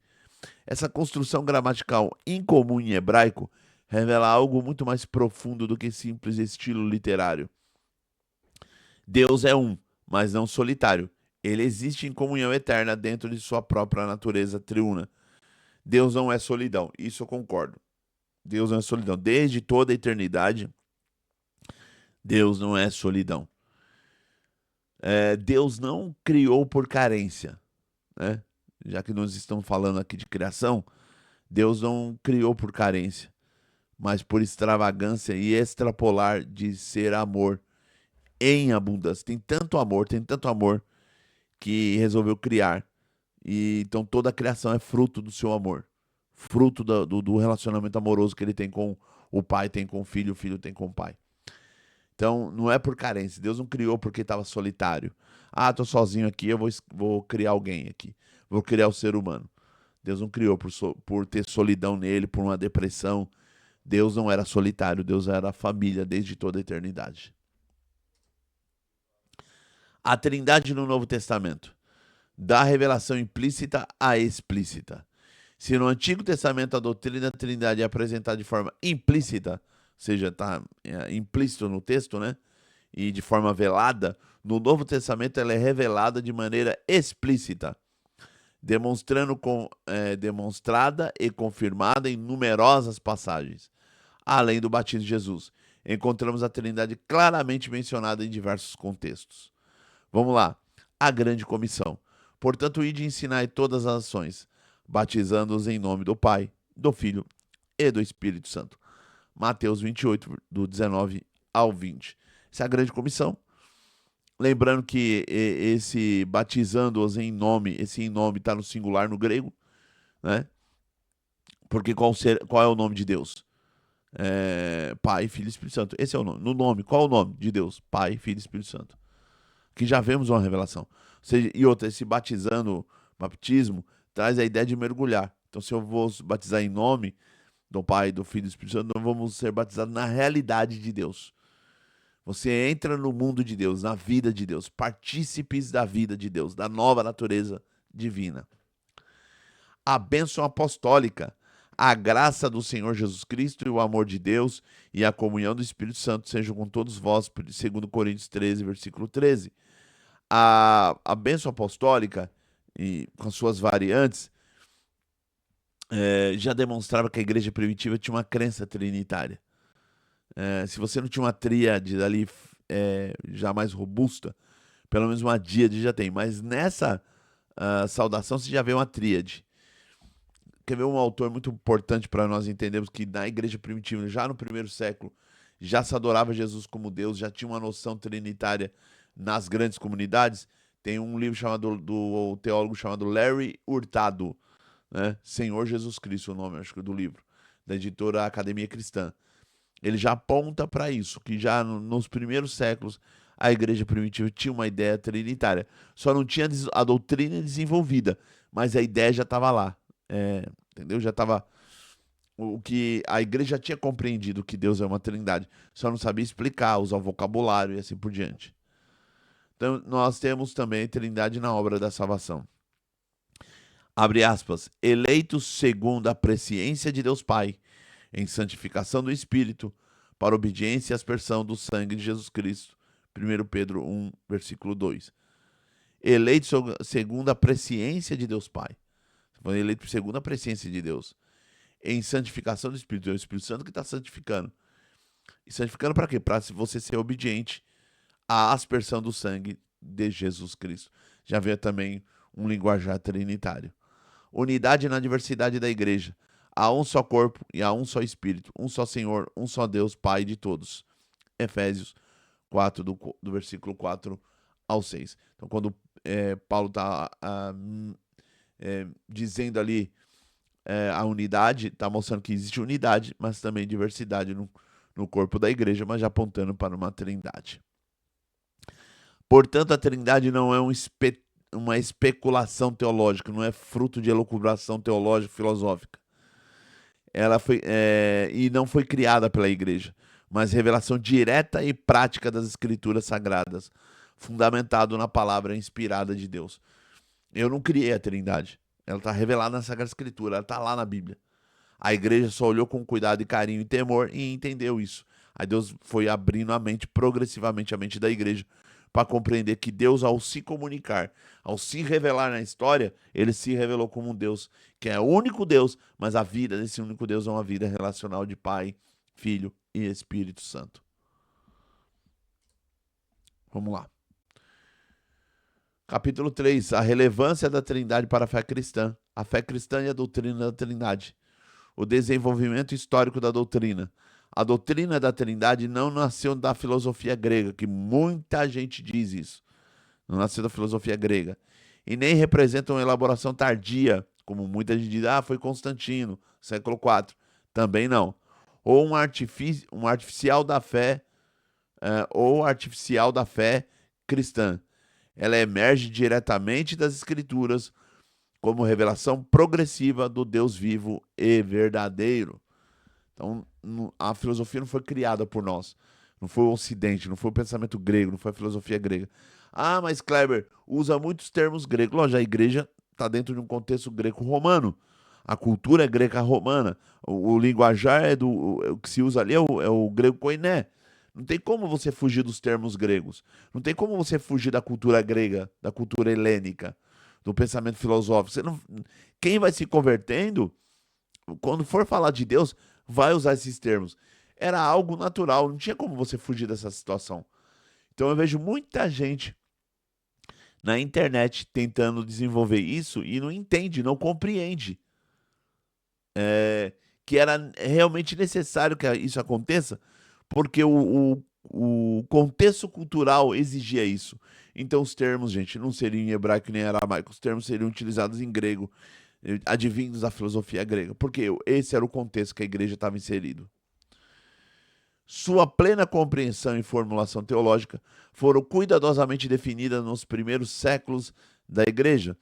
Essa construção gramatical incomum em hebraico revela algo muito mais profundo do que simples estilo literário. Deus é um, mas não solitário. Ele existe em comunhão eterna dentro de sua própria natureza triuna. Deus não é solidão, isso eu concordo. Deus não é solidão. Desde toda a eternidade, Deus não é solidão. Deus não criou por carência, né? Já que nós estamos falando aqui de criação, Deus não criou por carência, mas por extravagância e extrapolar de ser amor em abundância. Tem tanto amor, que resolveu criar. E então toda a criação é fruto do seu amor, fruto do relacionamento amoroso que ele tem com o pai, tem com o filho tem com o pai. Então não é por carência. Deus não criou porque estava solitário. Ah, estou sozinho aqui, eu vou criar alguém aqui. Vou criar o ser humano. Deus não criou por ter solidão nele, por uma depressão. Deus não era solitário, Deus era a família desde toda a eternidade. A Trindade no Novo Testamento, da revelação implícita à explícita. Se no Antigo Testamento a doutrina da Trindade é apresentada de forma implícita, ou seja, está implícito no texto, né? E de forma velada, no Novo Testamento ela é revelada de maneira explícita, demonstrada e confirmada em numerosas passagens. Além do batismo de Jesus, encontramos a Trindade claramente mencionada em diversos contextos. Vamos lá. A grande comissão. Portanto, ide e ensinai todas as nações, batizando-os em nome do Pai, do Filho e do Espírito Santo. Mateus 28, do 19 ao 20. Essa é a grande comissão. Lembrando que esse batizando-os em nome, esse em nome está no singular no grego, né? Porque qual é o nome de Deus? Pai, Filho e Espírito Santo. Esse é o nome. No nome, qual é o nome de Deus? Pai, Filho e Espírito Santo. Que já vemos uma revelação. Ou seja, e outra, esse batismo, traz a ideia de mergulhar. Então, se eu vou batizar em nome do Pai, do Filho e do Espírito Santo, nós vamos ser batizados na realidade de Deus. Você entra no mundo de Deus, na vida de Deus, partícipes da vida de Deus, da nova natureza divina. A bênção apostólica, a graça do Senhor Jesus Cristo e o amor de Deus e a comunhão do Espírito Santo sejam com todos vós, segundo Coríntios 13, versículo 13. A bênção apostólica, e com suas variantes, já demonstrava que a igreja primitiva tinha uma crença trinitária. Se você não tinha uma tríade ali já mais robusta, pelo menos uma díade já tem, mas nessa saudação você já vê uma tríade. Quer ver um autor muito importante para nós entendermos que na igreja primitiva, já no primeiro século, já se adorava Jesus como Deus, já tinha uma noção trinitária nas grandes comunidades. Tem um livro chamado do teólogo chamado Larry Hurtado, né? Senhor Jesus Cristo, o nome, acho que do livro, da editora Academia Cristã. Ele já aponta para isso, que já nos primeiros séculos a igreja primitiva tinha uma ideia trinitária. Só não tinha a doutrina desenvolvida, mas a ideia já estava lá. Entendeu? Já estava. O que a igreja já tinha compreendido que Deus é uma trindade, só não sabia explicar, usar o vocabulário e assim por diante. Então, nós temos também a trindade na obra da salvação. Abre aspas, eleitos segundo a presciência de Deus Pai, em santificação do Espírito, para obediência e aspersão do sangue de Jesus Cristo. 1 Pedro 1, versículo 2. Eleito segundo a presciência de Deus Pai. Foi eleito segundo a presciência de Deus. Em santificação do Espírito. É o Espírito Santo que está santificando. E santificando para quê? Para você ser obediente à aspersão do sangue de Jesus Cristo. Já vê também um linguajar trinitário. Unidade na diversidade da igreja. Há um só corpo e há um só Espírito, um só Senhor, um só Deus, Pai de todos. Efésios 4, do versículo 4 ao 6. Então, quando Paulo está dizendo ali a unidade, está mostrando que existe unidade, mas também diversidade no corpo da igreja, mas já apontando para uma trindade. Portanto, a trindade não é uma especulação teológica, não é fruto de elucubração teológica filosófica. Ela foi e não foi criada pela igreja, mas revelação direta e prática das escrituras sagradas, fundamentado na palavra inspirada de Deus. Eu não criei a trindade, ela está revelada na Sagrada Escritura, ela está lá na Bíblia. A igreja só olhou com cuidado e carinho e temor e entendeu isso. Aí Deus foi abrindo a mente, progressivamente a mente da igreja, para compreender que Deus, ao se comunicar, ao se revelar na história, ele se revelou como um Deus que é o único Deus, mas a vida desse único Deus é uma vida relacional de Pai, Filho e Espírito Santo. Vamos lá. Capítulo 3. A relevância da Trindade para a fé cristã. A fé cristã e a doutrina da Trindade. O desenvolvimento histórico da doutrina. A doutrina da Trindade não nasceu da filosofia grega, que muita gente diz isso. Não nasceu da filosofia grega. E nem representa uma elaboração tardia, como muita gente diz, foi Constantino, século IV. Também não. Ou um artificial da fé, ou artificial da fé cristã. Ela emerge diretamente das Escrituras como revelação progressiva do Deus vivo e verdadeiro. Então, a filosofia não foi criada por nós. Não foi o Ocidente, não foi o pensamento grego, não foi a filosofia grega. Mas Kleber usa muitos termos gregos. Lógico, a igreja está dentro de um contexto greco-romano. A cultura é greca-romana. O linguajar o que se usa ali é o grego koiné. Não tem como você fugir dos termos gregos. Não tem como você fugir da cultura grega, da cultura helênica, do pensamento filosófico. Quem vai se convertendo, quando for falar de Deus, vai usar esses termos. Era algo natural, não tinha como você fugir dessa situação. Então eu vejo muita gente na internet tentando desenvolver isso e não entende, não compreende que era realmente necessário que isso aconteça, porque o contexto cultural exigia isso. Então os termos, gente, não seriam em hebraico nem em aramaico, os termos seriam utilizados em grego, advindos da filosofia grega, porque esse era o contexto que a igreja estava inserido. Sua plena compreensão e formulação teológica foram cuidadosamente definidas nos primeiros séculos da igreja,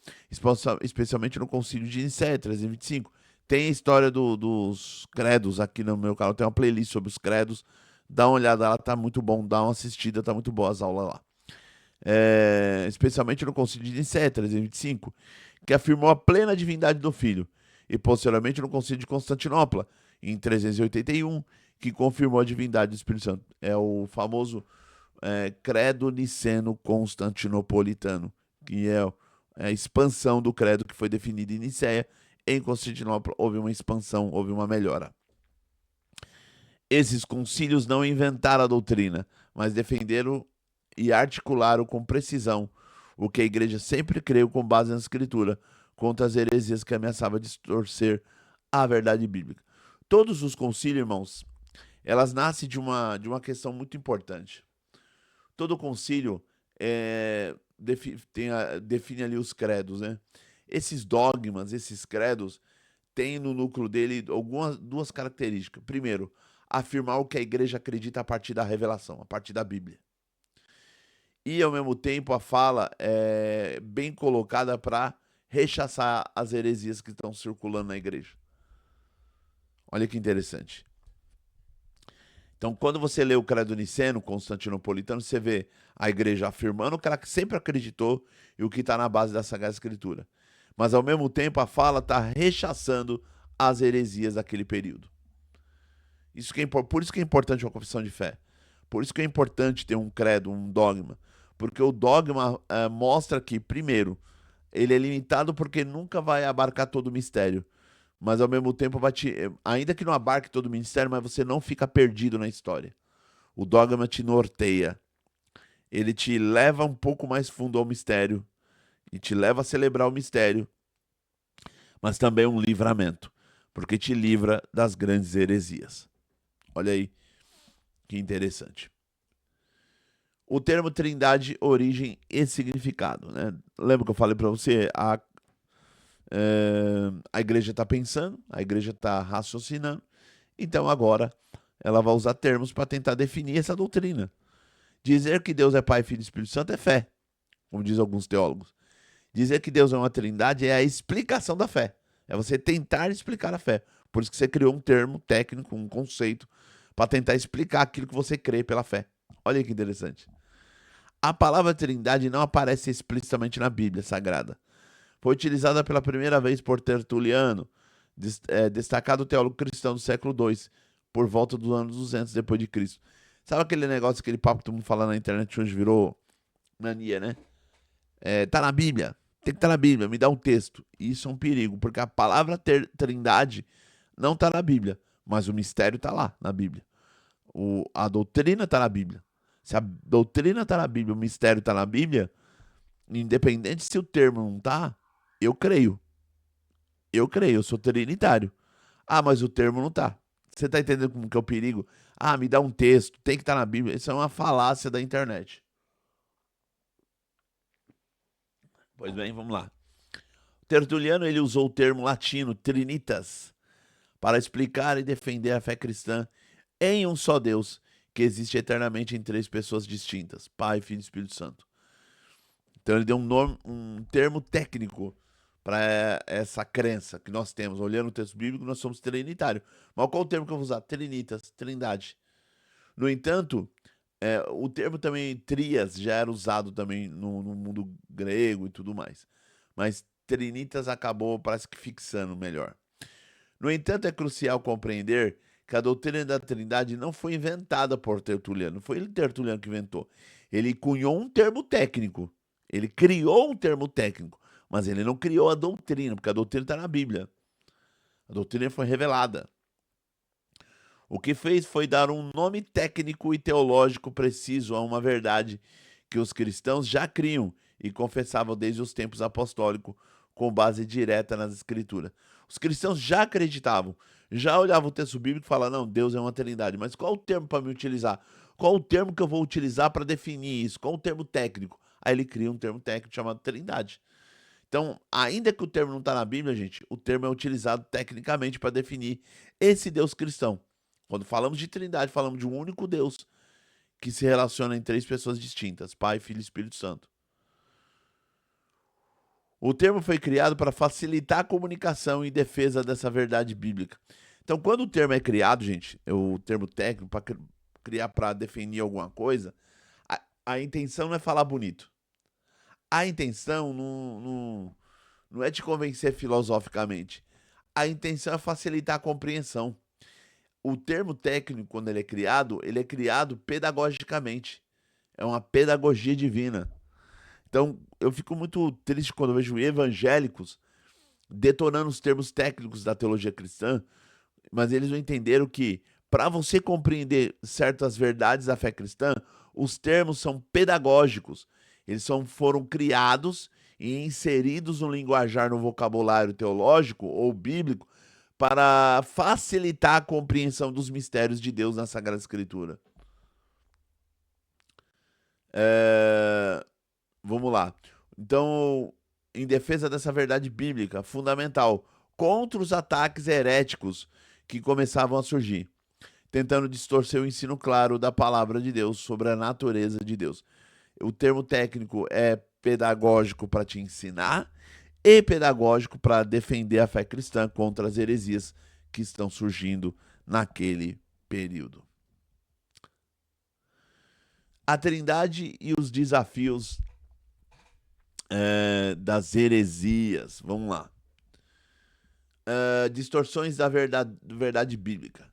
especialmente no Concílio de Nicéia, 325. Tem a história dos credos aqui no meu canal, tem uma playlist sobre os credos, dá uma olhada lá, tá muito bom, dá uma assistida, tá muito boa as aulas lá. Especialmente no Concílio de Nicéia, 325, que afirmou a plena divindade do Filho, e posteriormente no Concílio de Constantinopla, em 381, que confirmou a divindade do Espírito Santo. É o famoso credo niceno-constantinopolitano, que é a expansão do credo que foi definido em Nicéia. Em Constantinopla houve uma expansão, houve uma melhora. Esses concílios não inventaram a doutrina, mas defenderam e articularam com precisão o que a igreja sempre creu com base na Escritura, contra as heresias que ameaçavam distorcer a verdade bíblica. Todos os concílios, irmãos, elas nascem de uma questão muito importante. Todo concílio define ali os credos, né? Esses dogmas, esses credos, têm no núcleo dele duas características. Primeiro, afirmar o que a igreja acredita a partir da revelação, a partir da Bíblia. E, ao mesmo tempo, a fala é bem colocada para rechaçar as heresias que estão circulando na igreja. Olha que interessante. Então, quando você lê o credo niceno, constantinopolitano, você vê a igreja afirmando o que ela sempre acreditou e o que está na base da Sagrada Escritura. Mas, ao mesmo tempo, a fala está rechaçando as heresias daquele período. Por isso que é importante uma confissão de fé. Por isso que é importante ter um credo, um dogma. Porque o dogma mostra que, primeiro, ele é limitado porque nunca vai abarcar todo o mistério. Mas ao mesmo tempo ainda que não abarque todo o mistério, mas você não fica perdido na história. O dogma te norteia. Ele te leva um pouco mais fundo ao mistério e te leva a celebrar o mistério, mas também é um livramento, porque te livra das grandes heresias. Olha aí que interessante. O termo trindade, origem e significado, né? Lembra que eu falei para você? A igreja está pensando, a igreja está raciocinando, então agora ela vai usar termos para tentar definir essa doutrina. Dizer que Deus é Pai, Filho e Espírito Santo é fé, como dizem alguns teólogos. Dizer que Deus é uma trindade é a explicação da fé. É você tentar explicar a fé. Por isso que você criou um termo técnico, um conceito, para tentar explicar aquilo que você crê pela fé. Olha que interessante. A palavra trindade não aparece explicitamente na Bíblia Sagrada. Foi utilizada pela primeira vez por Tertuliano, destacado teólogo cristão do século II, por volta dos anos 200 depois de Cristo. Sabe aquele negócio, aquele papo que todo mundo fala na internet hoje virou mania, né? Tá na Bíblia, tem que estar na Bíblia, me dá um texto. Isso é um perigo, porque a palavra trindade não está na Bíblia, mas o mistério está lá na Bíblia. A doutrina está na Bíblia. Se a doutrina está na Bíblia, o mistério está na Bíblia, independente se o termo não está, eu creio. Eu creio, eu sou trinitário. Ah, mas o termo não está. Você está entendendo como que é o perigo? Ah, me dá um texto, tem que estar na Bíblia. Isso é uma falácia da internet. Pois bem, vamos lá. Tertuliano ele usou o termo latino trinitas para explicar e defender a fé cristã em um só Deus, que existe eternamente em três pessoas distintas, Pai, Filho e Espírito Santo. Então ele deu um termo técnico para essa crença que nós temos. Olhando o texto bíblico, nós somos trinitários. Mas qual o termo que eu vou usar? Trinitas, trindade. No entanto, o termo também trias já era usado também no mundo grego e tudo mais. Mas trinitas acabou, parece que fixando melhor. No entanto, é crucial compreender que a doutrina da Trindade não foi inventada por Tertuliano. Não foi ele Tertuliano que inventou. Ele cunhou um termo técnico. Ele criou um termo técnico. Mas ele não criou a doutrina, porque a doutrina está na Bíblia. A doutrina foi revelada. O que fez foi dar um nome técnico e teológico preciso a uma verdade que os cristãos já criam e confessavam desde os tempos apostólicos, com base direta nas Escrituras. Os cristãos já acreditavam, já olhavam o texto bíblico e falavam, não, Deus é uma trindade. Mas qual o termo para me utilizar? Qual o termo que eu vou utilizar para definir isso? Qual o termo técnico? Aí ele cria um termo técnico chamado trindade. Então, ainda que o termo não está na Bíblia, gente, o termo é utilizado tecnicamente para definir esse Deus cristão. Quando falamos de trindade, falamos de um único Deus que se relaciona em três pessoas distintas, Pai, Filho e Espírito Santo. O termo foi criado para facilitar a comunicação e defesa dessa verdade bíblica. Então, quando o termo é criado, gente, o termo técnico, para criar para definir alguma coisa, a intenção não é falar bonito. A intenção não é te convencer filosoficamente. A intenção é facilitar a compreensão. O termo técnico, quando ele é criado pedagogicamente. É uma pedagogia divina. Então, eu fico muito triste quando eu vejo evangélicos detonando os termos técnicos da teologia cristã, mas eles não entenderam que, para você compreender certas verdades da fé cristã, os termos são pedagógicos. Foram criados e inseridos no linguajar, no vocabulário teológico ou bíblico, para facilitar a compreensão dos mistérios de Deus na Sagrada Escritura. Vamos lá. Então, em defesa dessa verdade bíblica fundamental, contra os ataques heréticos que começavam a surgir, tentando distorcer o ensino claro da palavra de Deus sobre a natureza de Deus. O termo técnico é pedagógico para te ensinar e pedagógico para defender a fé cristã contra as heresias que estão surgindo naquele período. A Trindade e os desafios das heresias. Vamos lá. Distorções da verdade bíblica.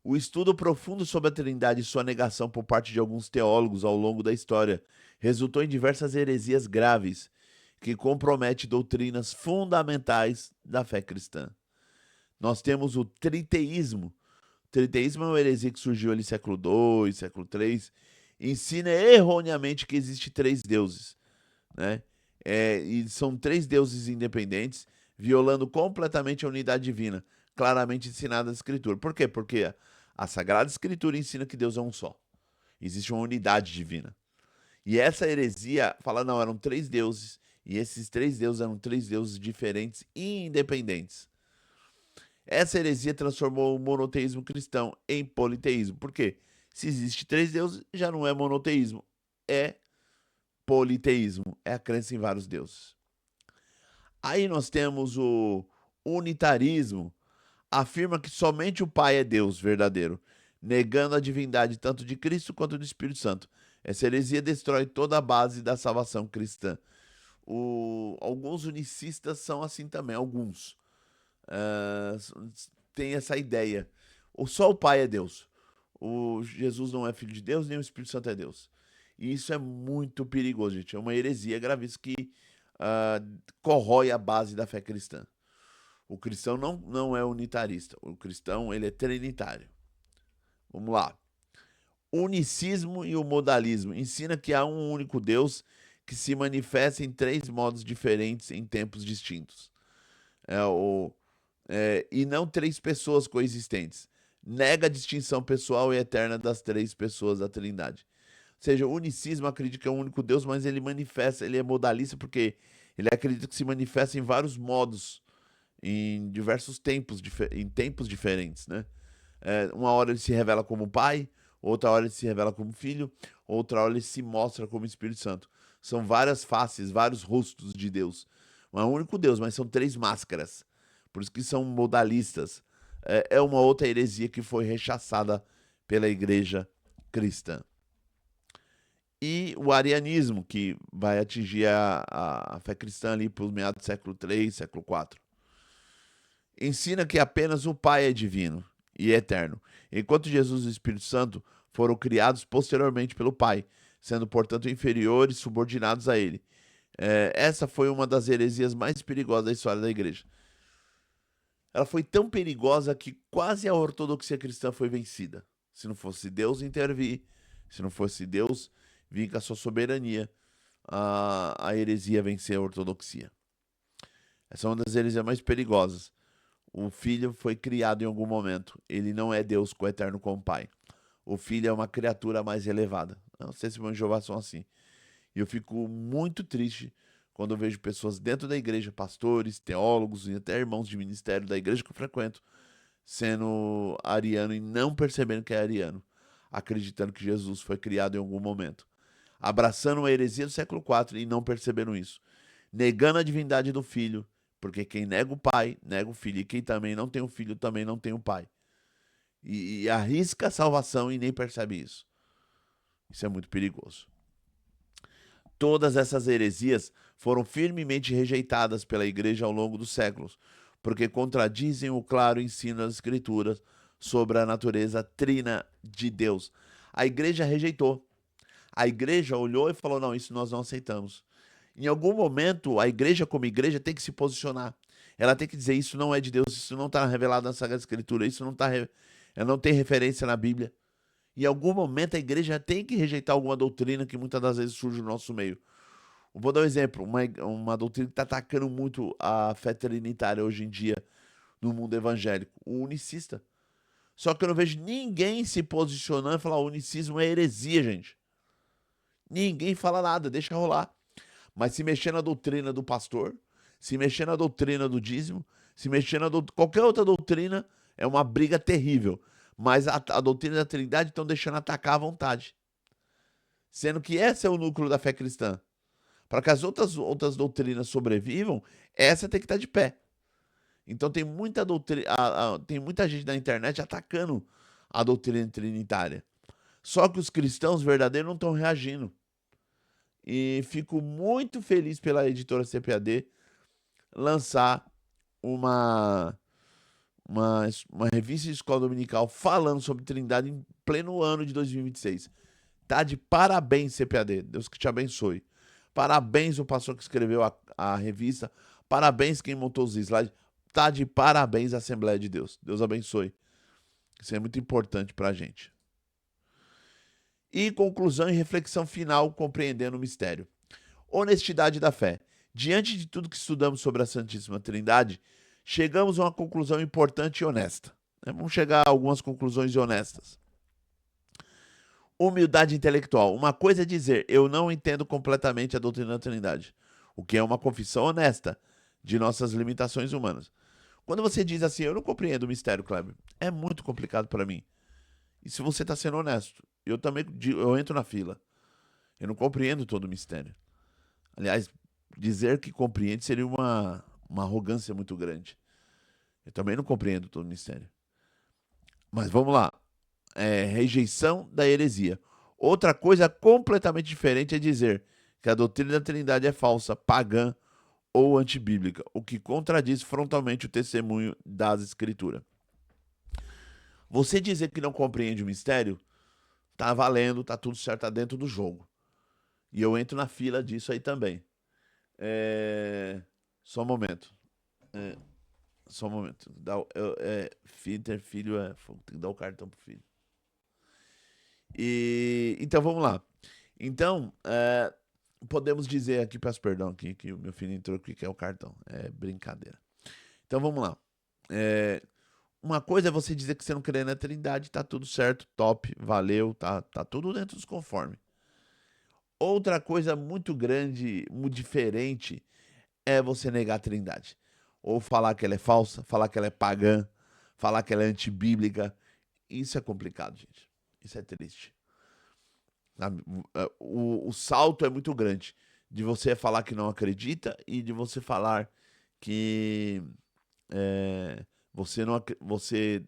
O estudo profundo sobre a Trindade e sua negação por parte de alguns teólogos ao longo da história resultou em diversas heresias graves que comprometem doutrinas fundamentais da fé cristã. Nós temos o triteísmo. O triteísmo é uma heresia que surgiu ali no século II, século III, ensina erroneamente que existe três deuses, né? E são três deuses independentes, violando completamente a unidade divina, claramente ensinada na Escritura. Por quê? Porque a Sagrada Escritura ensina que Deus é um só. Existe uma unidade divina. E essa heresia fala, não, eram três deuses, e esses três deuses eram três deuses diferentes e independentes. Essa heresia transformou o monoteísmo cristão em politeísmo. Por quê? Se existe três deuses, já não é monoteísmo, é politeísmo, é a crença em vários deuses. Aí nós temos o unitarismo, afirma que somente o Pai é Deus verdadeiro, negando a divindade tanto de Cristo quanto do Espírito Santo. Essa heresia destrói toda a base da salvação cristã. Alguns unicistas são assim também, alguns. Tem essa ideia. Só o Pai é Deus. O Jesus não é filho de Deus, nem o Espírito Santo é Deus. E isso é muito perigoso, gente. É uma heresia gravíssima que corrói a base da fé cristã. O cristão não é unitarista. O cristão, ele é trinitário. Vamos lá. Unicismo e o modalismo. Ensina que há um único Deus que se manifesta em três modos diferentes em tempos distintos. E não três pessoas coexistentes. Nega a distinção pessoal e eterna das três pessoas da Trindade. Ou seja, o unicismo acredita que é um único Deus, mas ele manifesta, ele é modalista porque ele acredita que se manifesta em vários modos, em diversos tempos, em tempos diferentes, né? Uma hora ele se revela como Pai, outra hora ele se revela como Filho, outra hora ele se mostra como Espírito Santo. São várias faces, vários rostos de Deus. Não é um único Deus, mas são três máscaras. Por isso que são modalistas. É uma outra heresia que foi rechaçada pela igreja cristã. E o arianismo, que vai atingir a fé cristã ali por meados do século III, século IV. Ensina que apenas o Pai é divino e eterno, enquanto Jesus e o Espírito Santo foram criados posteriormente pelo Pai, sendo, portanto, inferiores, subordinados a ele. Essa foi uma das heresias mais perigosas da história da igreja. Ela foi tão perigosa que quase a ortodoxia cristã foi vencida. Se não fosse Deus intervir, se não fosse Deus vir com a sua soberania, a heresia vencer a ortodoxia. Essa é uma das heresias mais perigosas. O filho foi criado em algum momento. Ele não é Deus coeterno como Pai. O filho é uma criatura mais elevada. Não sei se os Jeová são assim. E eu fico muito triste quando eu vejo pessoas dentro da igreja, pastores, teólogos e até irmãos de ministério da igreja que eu frequento, sendo ariano e não percebendo que é ariano, acreditando que Jesus foi criado em algum momento, abraçando a heresia do século IV e não percebendo isso, negando a divindade do Filho, porque quem nega o Pai, nega o Filho, e quem também não tem o Filho, também não tem o Pai. E arrisca a salvação e nem percebe isso. Isso é muito perigoso. Todas essas heresias foram firmemente rejeitadas pela igreja ao longo dos séculos, porque contradizem o claro ensino das Escrituras sobre a natureza trina de Deus. A igreja rejeitou. A igreja olhou e falou: não, isso nós não aceitamos. Em algum momento, a igreja, como igreja, tem que se posicionar. Ela tem que dizer: isso não é de Deus, isso não está revelado na Sagrada Escritura, isso não tem referência na Bíblia. Em algum momento, a igreja tem que rejeitar alguma doutrina que muitas das vezes surge no nosso meio. Vou dar um exemplo, uma doutrina que está atacando muito a fé trinitária hoje em dia no mundo evangélico, o unicista. Só que eu não vejo ninguém se posicionando e falar: o unicismo é heresia, gente. Ninguém fala nada, deixa rolar. Mas se mexer na doutrina do pastor, se mexer na doutrina do dízimo, se mexer na qualquer outra doutrina, é uma briga terrível. Mas a doutrina da Trindade estão deixando atacar à vontade. Sendo que esse é o núcleo da fé cristã. Para que as outras doutrinas sobrevivam, essa tem que estar de pé. Então tem muita tem muita gente na internet atacando a doutrina trinitária. Só que os cristãos verdadeiros não estão reagindo. E fico muito feliz pela editora CPAD lançar uma revista de escola dominical falando sobre Trindade em pleno ano de 2026. Tá de parabéns, CPAD. Deus que te abençoe. Parabéns o pastor que escreveu a revista. Parabéns quem montou os slides. Tá de parabéns a Assembleia de Deus. Deus abençoe. Isso é muito importante pra gente. E conclusão e reflexão final, compreendendo o mistério. Honestidade da fé. Diante de tudo que estudamos sobre a Santíssima Trindade, chegamos a uma conclusão importante e honesta. Vamos chegar a algumas conclusões honestas. Humildade intelectual. Uma coisa é dizer, eu não entendo completamente a doutrina da Trindade, o que é uma confissão honesta de nossas limitações humanas. Quando você diz assim, eu não compreendo o mistério, Kleber, é muito complicado para mim. E se você está sendo honesto, eu também eu entro na fila. Eu não compreendo todo o mistério. Aliás, dizer que compreende seria uma arrogância muito grande. Eu também não compreendo todo o mistério. Mas vamos lá. Rejeição da heresia. Outra coisa completamente diferente é dizer que a doutrina da Trindade é falsa, pagã ou antibíblica, o que contradiz frontalmente o testemunho das Escrituras. Você dizer que não compreende o mistério, tá valendo, tá tudo certo, tá dentro do jogo. E eu entro na fila disso aí também. Só um momento. Só um momento. Ter filho tem que dar o cartão pro filho. Então vamos lá. Então, podemos dizer aqui, peço perdão aqui, que o meu filho entrou aqui, que é o cartão. É brincadeira. Então vamos lá. Uma coisa é você dizer que você não crê na Trindade, tá tudo certo, top, valeu, tá tudo dentro dos conformes. Outra coisa muito grande, muito diferente, é você negar a Trindade. Ou falar que ela é falsa, falar que ela é pagã, falar que ela é antibíblica. Isso é complicado, gente. Isso é triste. O salto é muito grande de você falar que não acredita e de você falar que você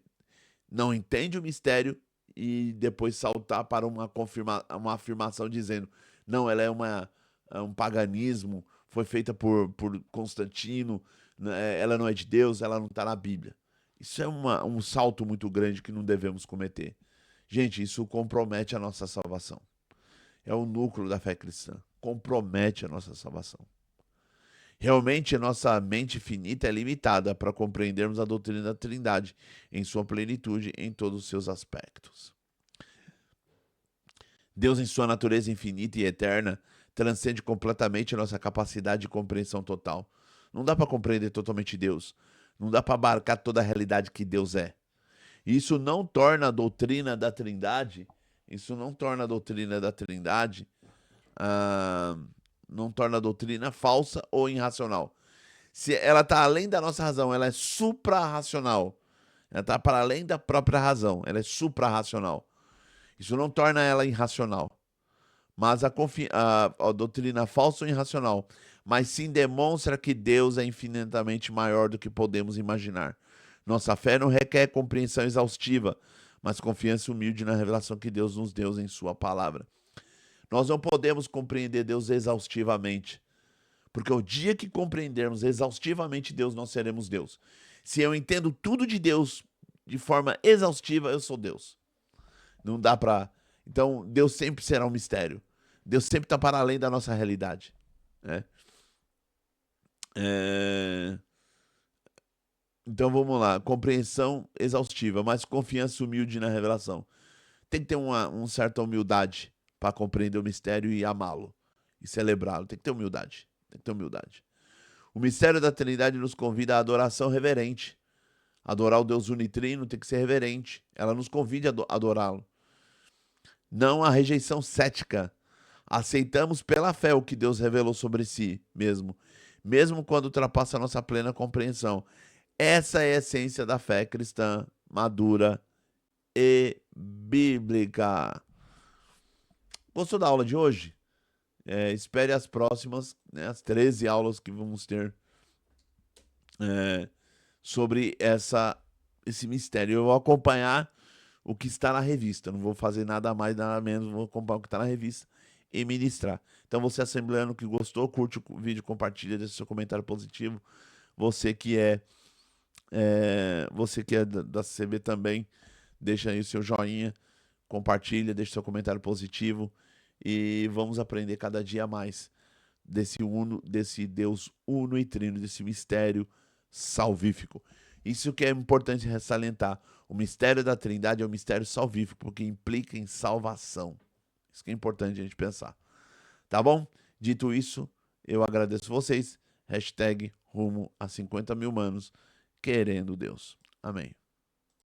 não entende o mistério e depois saltar para uma afirmação dizendo não, ela é um paganismo, foi feita por Constantino, né, ela não é de Deus, ela não está na Bíblia. Isso é um salto muito grande que não devemos cometer. Gente, isso compromete a nossa salvação. É o núcleo da fé cristã. Compromete a nossa salvação. Realmente, a nossa mente finita é limitada para compreendermos a doutrina da Trindade em sua plenitude, em todos os seus aspectos. Deus, em sua natureza infinita e eterna, transcende completamente a nossa capacidade de compreensão total. Não dá para compreender totalmente Deus. Não dá para abarcar toda a realidade que Deus é. Isso não torna a doutrina da Trindade, ah, não torna a doutrina falsa ou irracional. Se ela está além da nossa razão, ela é supra-racional. Ela está para além da própria razão, ela é supra-racional. Isso não torna ela irracional. Mas a doutrina falsa ou irracional, mas sim demonstra que Deus é infinitamente maior do que podemos imaginar. Nossa fé não requer compreensão exaustiva, mas confiança humilde na revelação que Deus nos deu em sua palavra. Nós não podemos compreender Deus exaustivamente, porque o dia que compreendermos exaustivamente Deus, nós seremos Deus. Se eu entendo tudo de Deus de forma exaustiva, eu sou Deus. Não dá pra... Então, Deus sempre será um mistério. Deus sempre está para além da nossa realidade. Né? Então, vamos lá. Compreensão exaustiva, mas confiança humilde na revelação. Tem que ter uma certa humildade para compreender o mistério e amá-lo. E celebrá-lo. Tem que ter humildade. Tem que ter humildade. O mistério da Trindade nos convida à adoração reverente. Adorar o Deus unitrino tem que ser reverente. Ela nos convida a adorá-lo. Não a rejeição cética. Aceitamos pela fé o que Deus revelou sobre si mesmo, mesmo quando ultrapassa a nossa plena compreensão. Essa é a essência da fé cristã madura e bíblica. Gostou da aula de hoje? Espere as próximas, né, as 13 aulas que vamos ter sobre esse mistério. Eu vou acompanhar o que está na revista. Não vou fazer nada mais, nada menos. Vou acompanhar o que está na revista e ministrar. Então, você assembleano que gostou, curte o vídeo, compartilha, deixa seu comentário positivo. Você que é Você que é da CB também, deixa aí o seu joinha, compartilha, deixa seu comentário positivo e vamos aprender cada dia mais desse Deus uno e trino, desse mistério salvífico. Isso que é importante ressaltar. O mistério da Trindade é um mistério salvífico, porque implica em salvação. Isso que é importante a gente pensar. Tá bom? Dito isso, eu agradeço vocês. Hashtag rumo a 50 mil manos, querendo Deus. Amém.